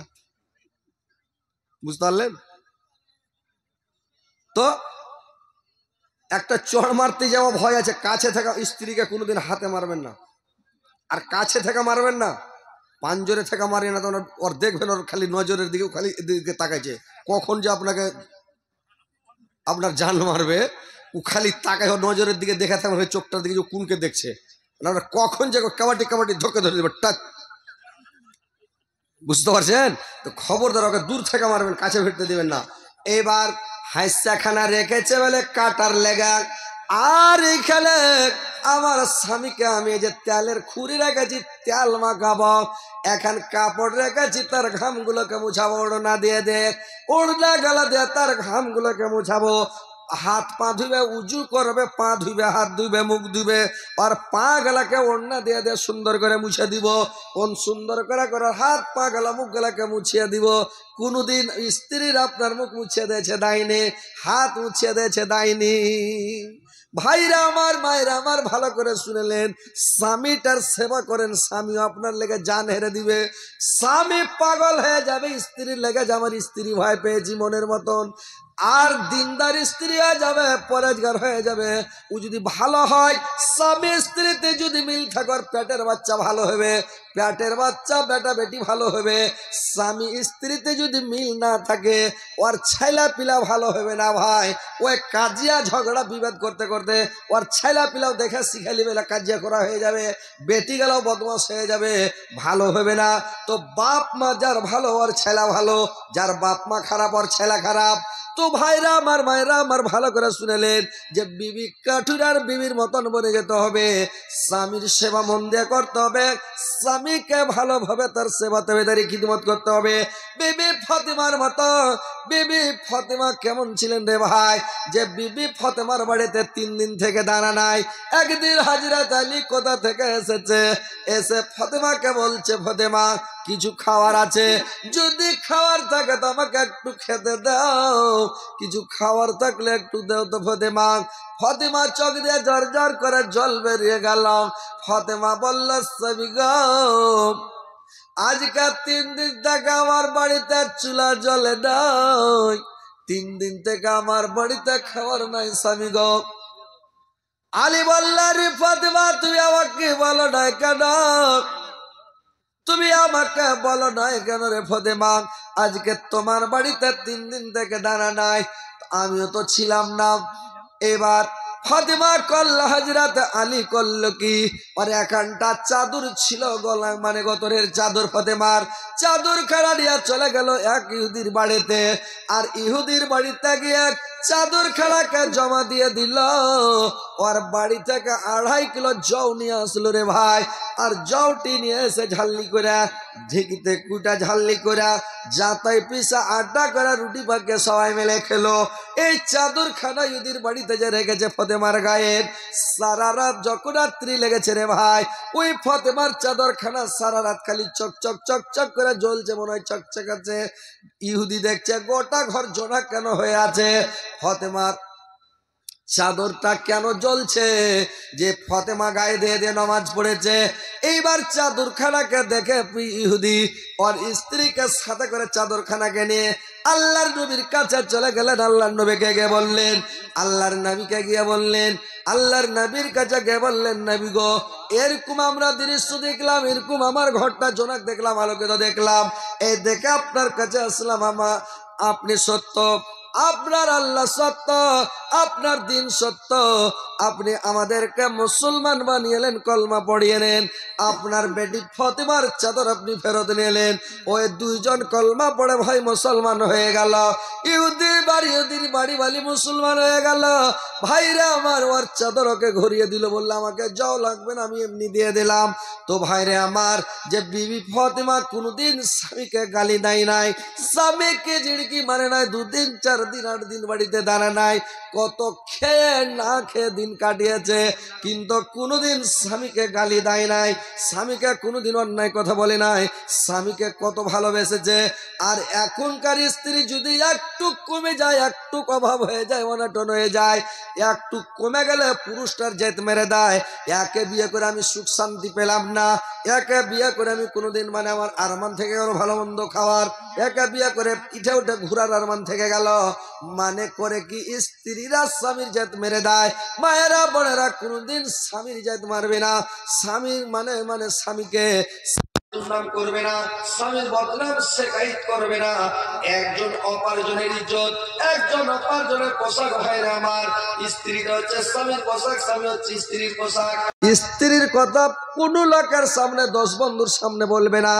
বুঝতে পারলেন তো? একটা চড় মারতে যাওয়া ভয় আছে, কাছে থাকা স্ত্রীকে কোনোদিন হাতে মারবেন না, আর কাছে থেকে মারবেন না, পাঞ্জরে থেকে মারি না, তো ওর দেখবেন ওর খালি নজরের দিকেও খালি এদিকে তাকাইছে, কখন যে আপনাকে আপনার জান মারবে, ও খালি তাকায়, ওর নজরের দিকে দেখে থাকবে, চোখটার দিকে যে কোনকে দেখছে, কখন যে কাবাডি কাবাডি ধকে ধরে দেবে টাচ। বুঝতে পারছেন তো? খবরদার ওকে দূর থেকে মারবেন, কাছে ফিরতে দিবেন না। এবার হাইসাখানা রেখেছে বলে কাটার লেগা, আর এইখানে আমার স্বামীকে আমি এই যে তেলের খুঁড়ি রেখেছি, তেল মাখাবো, এখন কাপড় রেখেছি, তার ঘামগুলোকে মুছাবো, ওড়না দিয়ে দে, ওড়না গলা দিয়ে তার ঘামগুলোকে মুছাবো, হাত পা ধুবে, উজু করবে, পা ধুবে, হাত ধুবে, মুখ ধুবে, আর পা গলাকে ওড়না দিয়ে দিয়ে সুন্দর করে মুছে দিব। কোন সুন্দর করে করে হাত পা গলা মুখ গলাকে মুছিয়ে দিব। কোনদিন স্ত্রীর আপনার মুখ মুছিয়ে দিয়েছে দাইনি, হাত মুছিয়ে দিয়েছে দাইনি। ভাইরা আমার, মায়েরা আমার, ভালো করে শুনেলেন, স্বামীটার সেবা করেন, স্বামী আপনার লেগে জান হেরে দিবে। স্বামী পাগল হয়ে যাবে স্ত্রীর লেগে, যে আমার স্ত্রী ভয় পেয়েছি মনের মতন, আর দিনদার স্ত্রী হয়ে যাবে, পরেজগার হয়ে যাবে। ও যদি ভালো হয়, স্বামী স্ত্রীতে যদি মিল থাকে, পেটের বাচ্চা ভালো হবে, পেটের বাচ্চা বেটা বেটি ভালো হবে। স্বামী স্ত্রীতে যদি মিল না থাকে, ওর ছেলা পিলা ভালো হবে না ভাই। ওই কাজিয়া ঝগড়া বিবাদ করতে করতে ওর ছেলা পিলাও দেখে শিখালি বেলা কাজিয়া করা হয়ে যাবে, বেটি গেলেও বদমাস হয়ে যাবে, ভালো হবে না। তো বাপ মা যার ভালো ওর ছেলা ভালো, যার বাপ মা খারাপ ওর ছেলা খারাপ। তো ভাইরা আমার, মায়েরা আমার, ভালো করে শুনেলেন যে বিবি কাঠুরার বিবির মতন বনে যেতে হবে। স্বামীর সেবা মন দিয়ে করতে হবে, স্বামীকে ভালোভাবে তার সেবা তেবেদারি খিদমত করতে হবে। বিবি ফাতেমার মতো। বিবি ফাতেমা কেমন ছিলেন রে ভাই? যে বিবি ফাতেমার বাড়িতে 3 দিন থেকে দানা নাই। একদিন হাজরাত আলী কোথা থেকে এসেছে, এসে ফাতেমাকে বলছে, ফাতেমা কিছু খাওয়ার আছে, যদি খাওয়ার থাকে তো আমাকে একটু খেতে দাও, কিছু খাওয়ার থাকলে একটু দাও তো ফাতেমা। ফাতেমা চোখ দিয়ে ঝর ঝর করে জল বেরিয়ে গেল। ফাতেমা বলল, স্বামী গো, আজকে 3 দিন থেকে আমার বাড়িতে চুলা জ্বলে নাই, 3 দিন থেকে আমার বাড়িতে খাবার নাই স্বামী গো। আলী বলল, রে ফাতেমা, তুমি আমাকে বলো না কেন? তুমি আমাকে বলো না কেন রে ফাতেমা? আজকে তোমার বাড়িতে 3 দিন থেকে দানা নাই, আমিও তো ছিলাম না। এবার ফাতেমা করলো, হযরত আলী করলো কি, আর এখানটা চাদর ছিল গলায়, মানে গতরের চাদর। ফাতেমার চাদর খানা নিয়ে চলে গেল এক ইহুদির বাড়িতে, আর ইহুদির বাড়িতে গিয়ে চাদর খানাকে জমা দিয়ে দিল। ওর বাড়ি থেকে 2.5 কিলো জও নিয়ে আসলো রে ভাই। আর জওটি নিয়ে এসে ঝাল্লি করে, ঢেকিতে কুটা ঝাল্লি করে, যাতাই পিসা আড্ডা করে রুটি পাকে সবাই মিলে খেলো। এই চাদর খানা ইহুদির বাড়িতে যে রেখেছে ফাতেমার গায়ে, সারা রাত যখন রাত্রি লেগেছে রে ভাই, ওই ফাতেমার চাদর খানা সারা রাত খালি চকচক চকচক করে জ্বলছে, মনে হয় চকচকাচ্ছে। ইহুদি দেখছে গোটা ঘর জোড়া কেন হয়ে আছে, ফাতেমার চাদরটা কেন জ্বলছে? যে ফাতেমা গায়ে দিয়ে দিয়ে নামাজ পড়েছে। এইবার চাদরখানাকে দেখে ইহুদি ওর স্ত্রীকে সাথে করে চাদরখানাকে নিয়ে আল্লাহর নবীর কাছে চলে গেলেন। আল্লাহর নবীকে গিয়ে বললেন, আল্লাহর নবীকে গিয়ে বললেন, আল্লাহর নবীর কাছে গিয়ে বললেন, নবী গো, এরকম আমরা দৃশ্য দেখলাম, এরকম আমার ঘরটা জোনাক দেখলাম, আলোকিত দেখলাম, এই দেখে আপনার কাছে আসলাম। আপনি সত্য, আপনার আল্লাহ সত্য, আপনার দিন সত্য, আপনি আমাদেরকে মুসলমান বানিয়েলেন, কলমা পড়িয়ে নেন। আপনার বেটি ফাতেমার চাদর আপনি ফেরত নিলেন। ওই 2 জন কলমা পড়ে ভাই মুসলমান হয়ে গেল। ইহুদির বাড়ি বালি মুসলমান হয়ে গেল। ভাইরা আমার, ওর চাদর ওকে ঘুরিয়ে দিল, বললো আমাকে যাও লাগবে না, আমি এমনি দিয়ে দিলাম। তো ভাইরে আমার, যে বিবি ফাতেমা কোনদিন স্বামীকে গালি দেয় নাই, স্বামীকে ঝিড়কি মারে নাই, 2 দিন 4 দিন 8 দিন বাড়িতে দাঁড়া নাই, কত খেয়ে না খেয়ে দিন কাটিয়েছে, কিন্তু কোনোদিন স্বামীকে গালি দেয় নাই, স্বামীকে কোনোদিন অন্যায় কথা বলে নাই, স্বামীকে কত ভালোবেসেছে। আর এখনকার স্ত্রী যদি একটু কমে যায়, একটু অভাব হয়ে যায়, অনটন হয়ে যায়, একটু কমে গেলে পুরুষটার জেদ মেরে দেয়। একে বিয়ে করে আমি সুখ শান্তি পেলাম না, একে বিয়ে করে আমি কোনোদিন, মানে আমার আরমান থেকে গেল ভালো মন্দ খাওয়ার, একে বিয়ে করে পিঠে উঠে ঘুরার আরমান থেকে গেল, মানে করে কি স্ত্রীরা স্বামীর জেদ মেরে দেয়। মায়েরা বোনেরা কোনোদিন স্বামীর জেদ মারবে না, স্বামীর মানে স্বামীকে বদনাম করবে না, স্বামীর বদনাম শেখাইত করবে না। একজন অপার্জনের ইজ্জত, একজন অপার্জনের পোশাক। ভাইরা আমার, স্ত্রীটা হচ্ছে স্বামীর পোশাক, স্বামী হচ্ছে স্ত্রীর পোশাক। স্ত্রীর কথা কোন লোকের সামনে, 10 বন্ধুর সামনে বলবে না।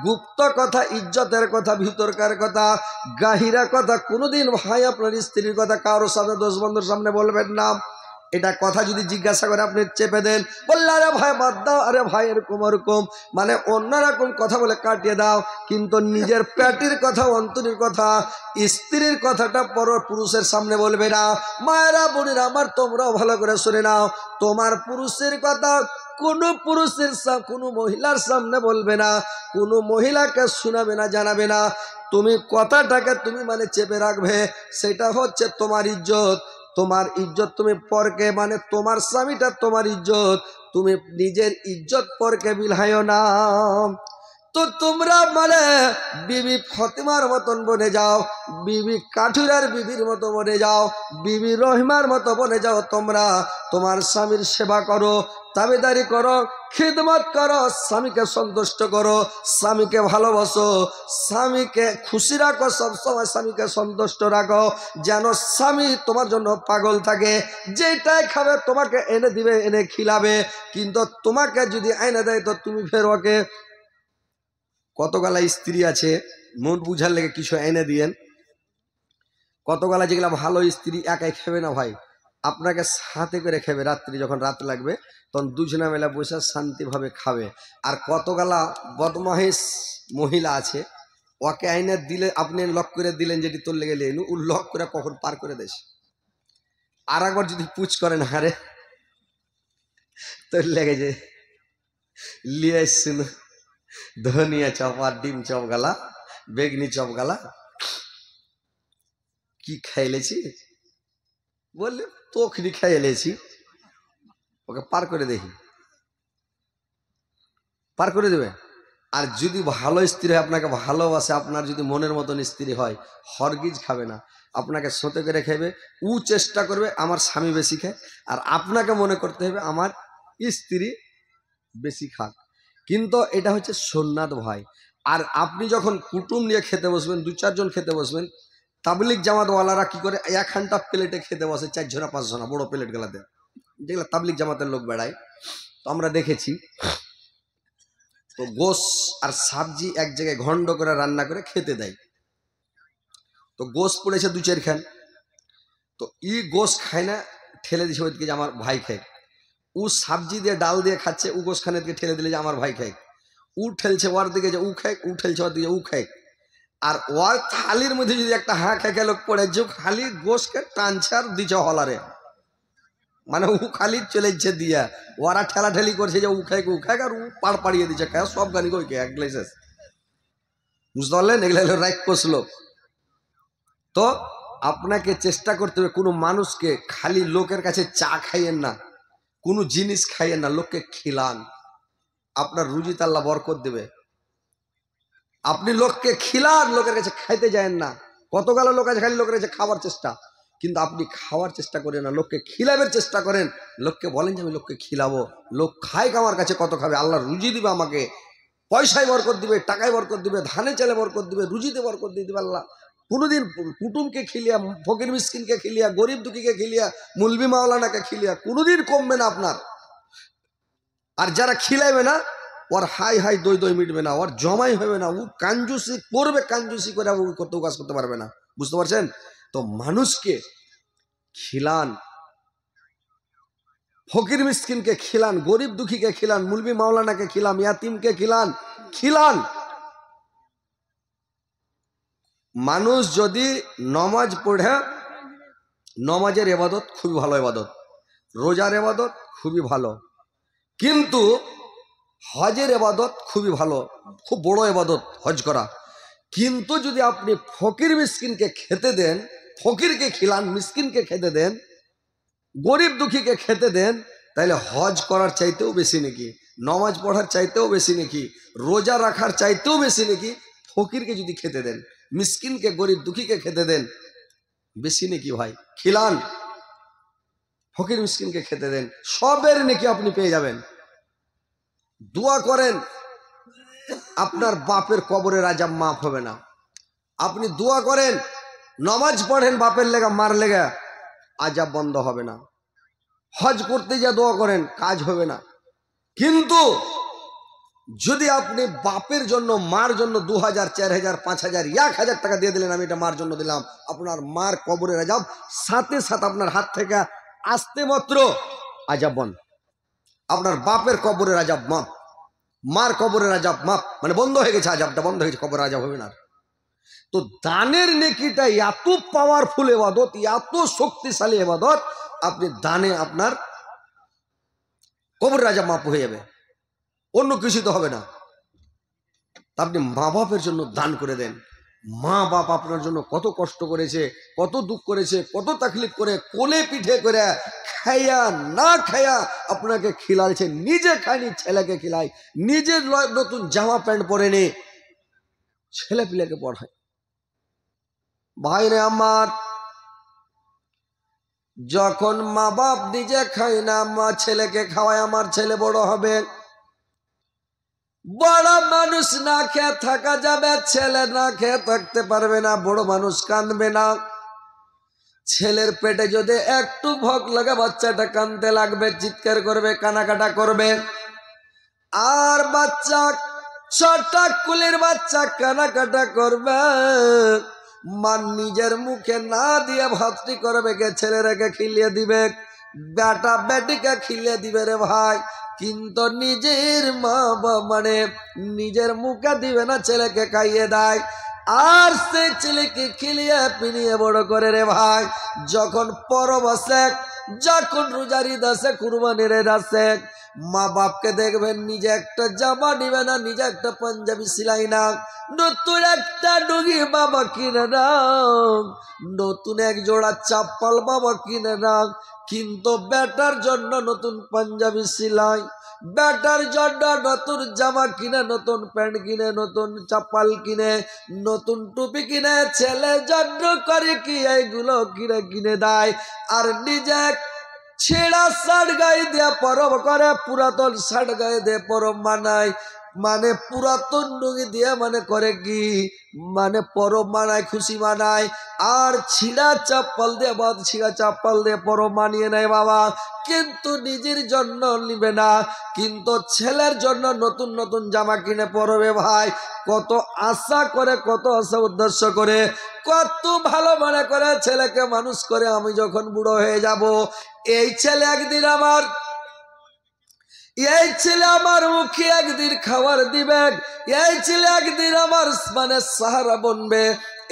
গুপ্ত কথা, ইজ্জতের কথা, ভিতরকার কথা, গাহিরা কথা কোনোদিন ভাই আপনার স্ত্রীর কথা কারোর সামনে 10 বন্ধুর সামনে বলবেন না। এটা কথা যদি জিজ্ঞাসা করে আপনি চেপে দেন, বললে আরে ভাই বাদ দাও, আরে ভাই এরকম ওরকম, মানে অন্যরকম কথা বলে কাটিয়ে দাও। কিন্তু নিজের পেটের কথা, অন্তরের কথা, স্ত্রীর কথাটা পর পুরুষের সামনে বলবে না। মায়েরা বোনেরা আমার, তোমরাও ভালো করে শুনে নাও, তোমার পুরুষের কথা কোনো পুরুষের, কোনো মহিলার সামনে বলবে না, কোনো মহিলাকে শোনাবে না, জানাবে না। তুমি কথাটাকে তুমি মানে চেপে রাখবে, সেটা হচ্ছে তোমার ইজ্জত। তোমার ইজ্জত তুমি পরকে, মানে তোমার স্বামীটা তোমার ইজ্জত, তুমি নিজের ইজ্জত পরকে বিলাইও না। তো তোমরা মানে বিবি ফতিমার মতন বনে যাও, বিবি কাঠুরার বিবির মতো বনে যাও, বিবি রহিমার মতো বনে যাও। তোমরা তোমার স্বামীর সেবা করো, তাবেদারি করো, খিদমত করো, স্বামীকে সন্তুষ্ট করো, স্বামীকে ভালোবাসো, স্বামীকে খুশি রাখো, সবসময় স্বামীকে সন্তুষ্ট রাখো, যেন স্বামী তোমার জন্য পাগল থাকে। যেটাই খাবে তোমাকে এনে দিবে, এনে খিলাবে। কিন্তু তোমাকে যদি এনে দেয় তো তুমি ফের ওকে, কতগুলা স্ত্রী আছে মন বুঝার লেগে কিছু এনে দিয়েন, কতগুলা যেগুলা ভালো স্ত্রী একাই খাবে না ভাই, আপনাকে সাথে করে খাবে। রাত্রি যখন রাত লাগবে তখন দুজনা মেলা বসে শান্তিভাবে খাবে। আর কতগুলা বদমাহিস মহিলা আছে, ওকে আইনে দিলে আপনি লক করে দিলেন, যেটি তোর লেগে লিয়ে ও লক করে কখন পার করে দেশ। আর একবার যদি পুচ করেন, হারে তোর লেগে যে লিয়ে এসছিল ধনিয়া চপ আর ডিম চপ গালা, বেগনি চপ গালা, কি খাইলেছি বললে তোখনি খাইলেছি, ওকে পার করে দেখি, পার করে দেবে। আর যদি ভালো স্ত্রী হয়, আপনাকে ভালোবাসে, আপনার যদি মনের মতন স্ত্রী হয়, হরগিজ খাবে না, আপনাকে সোতে করে খাবে। ও চেষ্টা করবে আমার স্বামী বেশি খায়, আর আপনাকে মনে করতে হবে আমার স্ত্রী বেশি খাক। কিন্তু এটা হচ্ছে সুন্নাত ভাই। আর আপনি যখন কুটুম নিয়ে খেতে বসবেন, 2-4 জন খেতে বসবেন, তাবলিগ জামাতওয়ালারা কি করে, একখানটা প্লেটে খেতে বসে 4 জনা 5 জনা, বড় প্লেট গেলাতে, যেগুলো তাবলিগ জামাতের লোক বেড়ায়, তো আমরা দেখেছি। তো গোশ আর সবজি এক জায়গায় ঘন্ড করে রান্না করে খেতে দেয়। তো গোশ পড়েছে 2-4 খান, তো ই গোশ খায় না, ঠেলে দিছে ওইদিকে যে আমার ভাই খায়। ও সবজি দিয়ে ডাল দিয়ে খাচ্ছে, ও গোশ খানের দিকে ঠেলে দিলে যে আমার ভাই খায়। ও ঠেলছে ওর দিকে যে ও খায়, ও ঠেলছে ওর দিকে ও খায়। আর ওর থালির মধ্যে যদি একটা হাঁ খেয়ে লোক পড়ে, যে খালি গোশকে টানছে আর দিচ্ছে হলারে, মানে ও খালি চলেছে দিয়া, ওরা ঠেলাঠেলি করছে যে ও খায় ও খায়, আর ও পাড় পাড়িয়ে দিচ্ছে খায় সব গানি কই কে এক গ্লাসেস। বুঝতে পারলেন? এগুলো হলো রাক্ষস লোক। তো আপনাকে চেষ্টা করতে হবে, কোনো মানুষকে খালি লোকের কাছে চা খাইয়েন না, কোনো জিনিস খাইয়েন না, লোককে খিলান, আপনার রুজিতে আল্লাহ বরকত দেবে। আপনি লোককে খিলান, লোকের কাছে খাইতে যায়েন না। কতগুলো লোক আছে খালি লোকের কাছে খাওয়ার চেষ্টা, কিন্তু আপনি খাওয়ার চেষ্টা করেন না, লোককে খিলাবের চেষ্টা করেন। লোককে বলেন যে আমি লোককে খিলাবো, লোক খায় আমার কাছে কত খাবে, আল্লাহ রুজি দিবে আমাকে, পয়সায় বরকত দিবে, টাকায় বরকত দিবে, ধানে চালে বরকত দিবে, রুজিতে বরকত দিয়ে দিবে আল্লাহ। কোনোদিন কুটুমকে খিলিয়া, ফকির মিসকিনকে খিলিয়া, গরিব দুঃখীকে খিলিয়া, মুলবি মাওলানাকে খিলিয়া কোনোদিন কমবে না আপনার। আর যারা খিলাইবে না, ওর হাই হাই দই দই মিটবে না, ওর জমাই হবে না, ও কাঞ্জুসি করবে, কাঞ্জুসি করে ও করতে কাজ করতে পারবে না। বুঝতে পারছেন? তো মানুষকে খিলান, ফকির মিসকিনকে খিলান, গরিব দুঃখীকে খিলান, মুলবি মাওলানাকে খিলান, ইয়াতিমকে খিলান, খিলান। মানুষ যদি নমাজ পড়ে, নমাজের ইবাদত খুবই ভালো ইবাদত, রোজার ইবাদত খুবই ভালো, কিন্তু হজের ইবাদত খুবই ভালো, খুব বড় ইবাদত হজ করা। কিন্তু যদি আপনি ফকির মিসকিনকে খেতে দেন, ফকিরকে খিলান, মিসকিনকে খেতে দেন, গরিব দুঃখীকে খেতে দেন, তাহলে হজ করার চাইতেও বেশি নাকি, নমাজ পড়ার চাইতেও বেশি নাকি, রোজা রাখার চাইতেও বেশি নাকি ফকিরকে যদি খেতে দেন, মিসকিনকে গরিব দুঃখীকে খেতে দেন, বেশি নাকি ভাই। খিলান, ফকির মিসকিনকে খেতে দেন, সবের নাকি আপনি পেয়ে যাবেন। দোয়া করেন, আপনার বাপের কবরের আযাব মাফ হবে না। আপনি দোয়া করেন, নামাজ পড়েন বাপের লেগা মার লেগা, আযাব বন্ধ হবে না। হজ করতে যা দোয়া করেন, কাজ হবে না। কিন্তু যদি আপনি বাপের জন্য, মার জন্য 2000, 4000, 5000, 1000 টাকা দিয়ে দিলেন, আমি এটা মার জন্য দিলাম, আপনার মার কবরের আযাব সাথে সাথে আপনার হাত থেকে আসতে মাত্র আযাব বন্ধ। আপনার বাপের কবরের আযাব মাপ, মার কবরের আযাব মাপ, মানে বন্ধ হয়ে গেছে, আযাবটা বন্ধ হয়ে গেছে, কবরের আযাব হবে না। তো দানের নেকিটা এত পাওয়ারফুল ইবাদত, এত শক্তিশালী ইবাদত, আপনি দানে আপনার কবরের আযাব মাপ হয়ে যাবে, অন্য কিছু তো হবে না। আপনি মা বাপের জন্য দান করে দেন, মা বাপ আপনার জন্য কত কষ্ট করেছে, কত দুঃখ করেছে, কত তাকলিফ করে কোলে পিঠে করে খাইয়া না খাইয়া আপনাকে খিলাইছে, নিজে খায়নি ছেলেকে খিলাই, নিজে নতুন জামা প্যান্ট পরে নে ছেলে পিলেকে পড়ায়। ভাইরে আমার, যখন মা বাপ নিজে খায় না, মা ছেলেকে খাওয়ায়, আমার ছেলে বড় হবে। বড় মানুষ না খেয়ে থাকা যাবে, ছেলে না খেয়ে থাকতে পারবে না। বড় মানুষ কাঁদবে না, ছেলের পেটে যদি একটু ভোগ লাগে বাচ্চাটা কাঁদতে লাগবে, চিৎকার করবে, কানাকাটা করবে। আর বাচ্চা ছটা কুলের বাচ্চা কানাকাটা করবে, মা নিজের মুখে না দিয়ে ভাতটি করবে কে ছেলেরাকে খিলিয়ে দিবে, বেটা বেটিকে খিলিয়ে দিবে রে ভাই। কিন্তু নিজের মা বাবা মানে নিজের মুখে দিবে না, ছেলেকে খাইয়ে দেয়। আর সে ছেলেকে খিলিয়ে পিনিয়ে বড় করে রে ভাই। যখন পরব আসে, যখন রোজার ঈদ আসে, কুরবানির ঈদ আসে, মা বাপকে দেখবেন নিজে একটা জামা নিবে না, নিজে একটা পাঞ্জাবি সিলাই না, নতুন একটা ডুগি বাবা কিনে না, নতুন এক জোড়া চাপ্পল বাবা কিনে না। কিন্তু বেটার জন্য নতুন পাঞ্জাবি সিলাই, বেটার জন্য নতুন জামা কিনে, নতুন প্যান্ট কিনে, নতুন চাপ্পাল কিনে, নতুন টুপি কিনে, ছেলে জন্য করে কি এইগুলো কিনে কিনে দেয়। আর নিজে ছেঁড়া শার্ট গায়ে দিয়ে পরব করে, পুরাতন শার্ট গায়ে দিয়ে পরব মানায়, মানে পুরাতন ডুঙ্গি দিয়ে মানে করে কি মানে পরব মানায়, খুশি মানায়। আর ছিঁড়া চাপ্পল দিয়ে বাদ ছিঁড়া চাপ্পল দিয়ে পরব মানিয়ে নেয় বাবা, কিন্তু নিজের জন্য নিবে না। কিন্তু ছেলের জন্য নতুন নতুন জামা কিনে পরবে ভাই। কত আশা করে, কত আশা উদ্দেশ্য করে, কত ভালো মনে করে ছেলেকে মানুষ করে। আমি যখন বুড়ো হয়ে যাব, এই ছেলে একদিন আমার, এই ছেলে আমার মুখে একদিন খাবার দিবে, এই ছেলে একদিন আমার মানে সাহারা বনবে।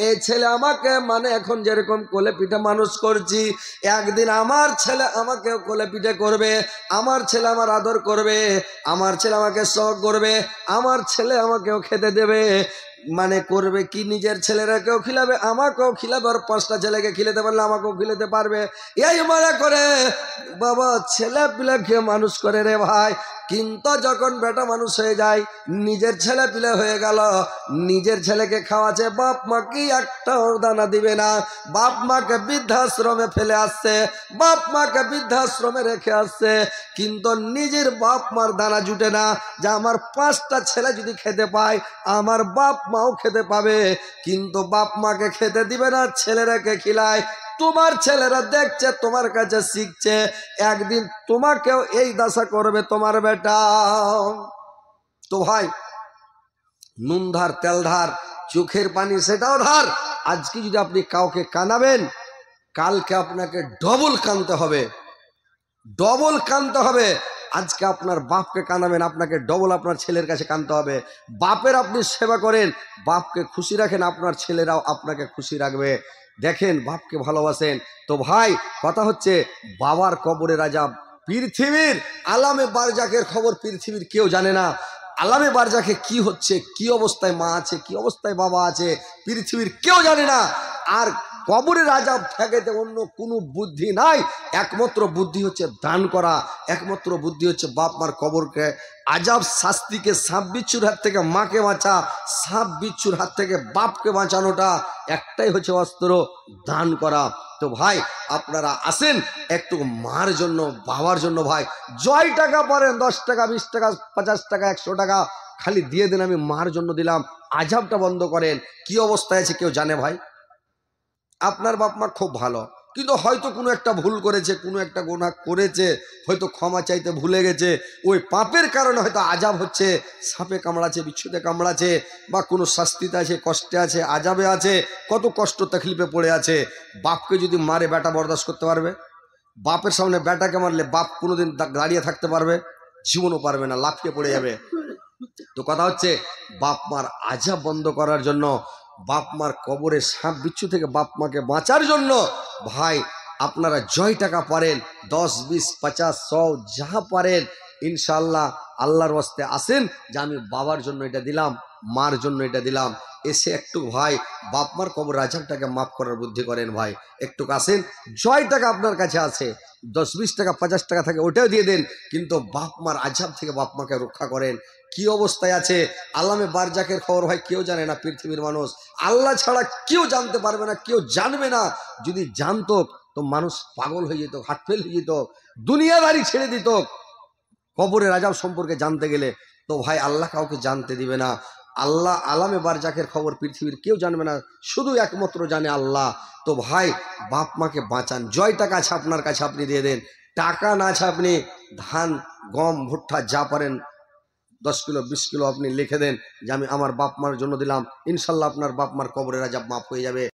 এই ছেলে আমাকে মানে এখন যেরকম কোলে পিঠে মানুষ করছি, একদিন আমার ছেলে আমাকে কোলে পিঠে করবে, আমার ছেলে আমার আদর করবে, আমার ছেলে আমাকে শখ করবে, আমার ছেলে আমাকেও খেতে দেবে। মানে করবে কি, নিজের ছেলেরাকেও খিলাবে, আমাকেও খিলাবে, আর 5টা ছেলেকে খিলাতে পারলে আমাকেও খিলাতে পারবে। এই মনে করে বাবা ছেলে পিলেকে মানুষ করে রে ভাই। কিন্তু যখন বেটা মানুষ হয়ে যায়, নিজের ছেলে পিলে হয়ে গেল, নিজের ছেলেকে খাওয়াচ্ছে, বাপ মা কি একটা দানা দিবে না, বাপ মাকে বৃদ্ধাশ্রমে ফেলে আসছে, বাপ মাকে বৃদ্ধাশ্রমে রেখে আসছে। কিন্তু নিজের বাপ মার দানা জুটে না, যে আমার 5টা ছেলে যদি খেতে পায়, আমার বাপ মাও খেতে পাবে। কিন্তু বাপ মাকে খেতে দিবে না, ছেলেরাকে খিলায়। তোমার ছেলেরা দেখছে, তোমার কাছে শিখছে, একদিন তোমাকেও এই দশা করবে তোমার বেটা। তো ভাই, নুন ধার, তেল ধার, চোখের পানি সেটাও ধার। আজকে যদি আপনি কাউকে কানাবেন, কালকে আপনাকে ডবল কানতে হবে, ডবল কানতে হবে। আজকে আপনার বাপকে কানাবেন, আপনাকে ডবল আপনার ছেলের কাছে কানতে হবে। বাপের আপনি সেবা করেন, বাপকে খুশি রাখেন, আপনার ছেলেরাও আপনাকে খুশি রাখবে। দেখেন, বাপকে ভালোবাসেন। তো ভাই, কথা হচ্ছে বাবার কবরে রাজা। পৃথিবীর আলামে বারজাকের খবর পৃথিবীর কেউ জানে না। আলামে বারজাকে কি হচ্ছে, কি অবস্থায় মা আছে, কি অবস্থায় বাবা আছে, পৃথিবীর কেউ জানে না। আর কবরের আযাব ঠেকাতে অন্য কোনো বুদ্ধি নাই। একমাত্র বুদ্ধি হচ্ছে দান করা, একমাত্র বুদ্ধি হচ্ছে বাপ মার কবরকে আযাব শাস্তিকে, সাপ বিচ্ছুর হাত থেকে মাকে বাঁচা, সাপ বিচ্ছুর হাত থেকে বাপকে বাঁচানোটা একটাই হচ্ছে অস্ত্র, দান করা। তো ভাই, আপনারা আসেন একটু মার জন্য, বাবার জন্য ভাই জয় টাকা পারেন, 10 টাকা, 20 টাকা, 50 টাকা, 100 টাকা খালি দিয়ে দেন, আমি মার জন্য দিলাম। আযাবটা বন্ধ করেন। কি অবস্থায় আছে কেউ জানে ভাই? আপনার বাপ মা খুব ভালো, কিন্তু হয়তো কোনো একটা ভুল করেছে, কোনো একটা গুনাহ করেছে, হয়তো ক্ষমা চাইতে ভুলে গেছে। ওই পাপের কারণে হয়তো আযাব হচ্ছে, সাপে কামড়াছে, বিচ্ছুতে কামড়াছে, বা কোনো শাস্তিতে আছে, কষ্টে আছে, আযাবে আছে, কত কষ্ট তাকলিফে পড়ে আছে। বাপকে যদি মারে বেটা বরদাস্ত করতে পারবে? বাপের সামনে বেটাকে মারলে বাপ কোনোদিন দাঁড়িয়ে থাকতে পারবে? জীবনও পারবে না, লাফিয়ে পড়ে যাবে। তো কথা হচ্ছে, বাপ মার আযাব বন্ধ করার জন্য, বাপ মার কবরে সাপ বিচ্ছু থেকে বাপ মাকে বাঁচার জন্য ভাই আপনারা জয় টাকা পারেন, 10, 20, 50, 100 যা পারেন ইনশাআল্লাহ আল্লাহর ওয়াস্তে আসেন, যে আমি বাবার জন্য এটা দিলাম, মার জন্য এটা দিলাম। এসে একটু ভাই বাপ মার কবর আজাবটাকে মাফ করার বুদ্ধি করেন ভাই। একটু আসেন, জয় টাকা আপনার কাছে আছে, 10-20 টাকা 50 টাকা থাকে ওটাও দিয়ে দেন, কিন্তু বাপ মার আজাব থেকে বাপ মাকে রক্ষা করেন। কি অবস্থায় আছে আল্লামে বারজাকের খবর ভাই কেউ জানে না, পৃথিবীর মানুষ আল্লাহ ছাড়া কেউ জানতে পারবে না, কেউ জানবে না। যদি জানতো তো মানুষ পাগল হয়ে যেত, হাটফেল হয়ে যেত, দুনিয়াদারি ছেড়ে দিত। কবরের আজাব সম্পর্কে জানতে গেলে তো ভাই আল্লাহ কাউকে জানতে দিবে না। আল্লাহ আলামে বারজাকের খবর পৃথিবীর কেউ জানবে না, শুধু একমাত্র জানে আল্লাহ। তো ভাই বাপ মাকে বাঁচান। জয় টাকা আছে আপনার কাছে, আপনি দিয়ে দেন। টাকা না আছে আপনি ধান গম ভুট্টা যা পারেন 10 কিলো 20 কিলো আপনি লিখে দেন যে আমি আমার বাপ মার জন্য দিলাম, ইনশাল্লাহ আপনার বাপ মার কবরের আজাব মাফ হয়ে যাবে।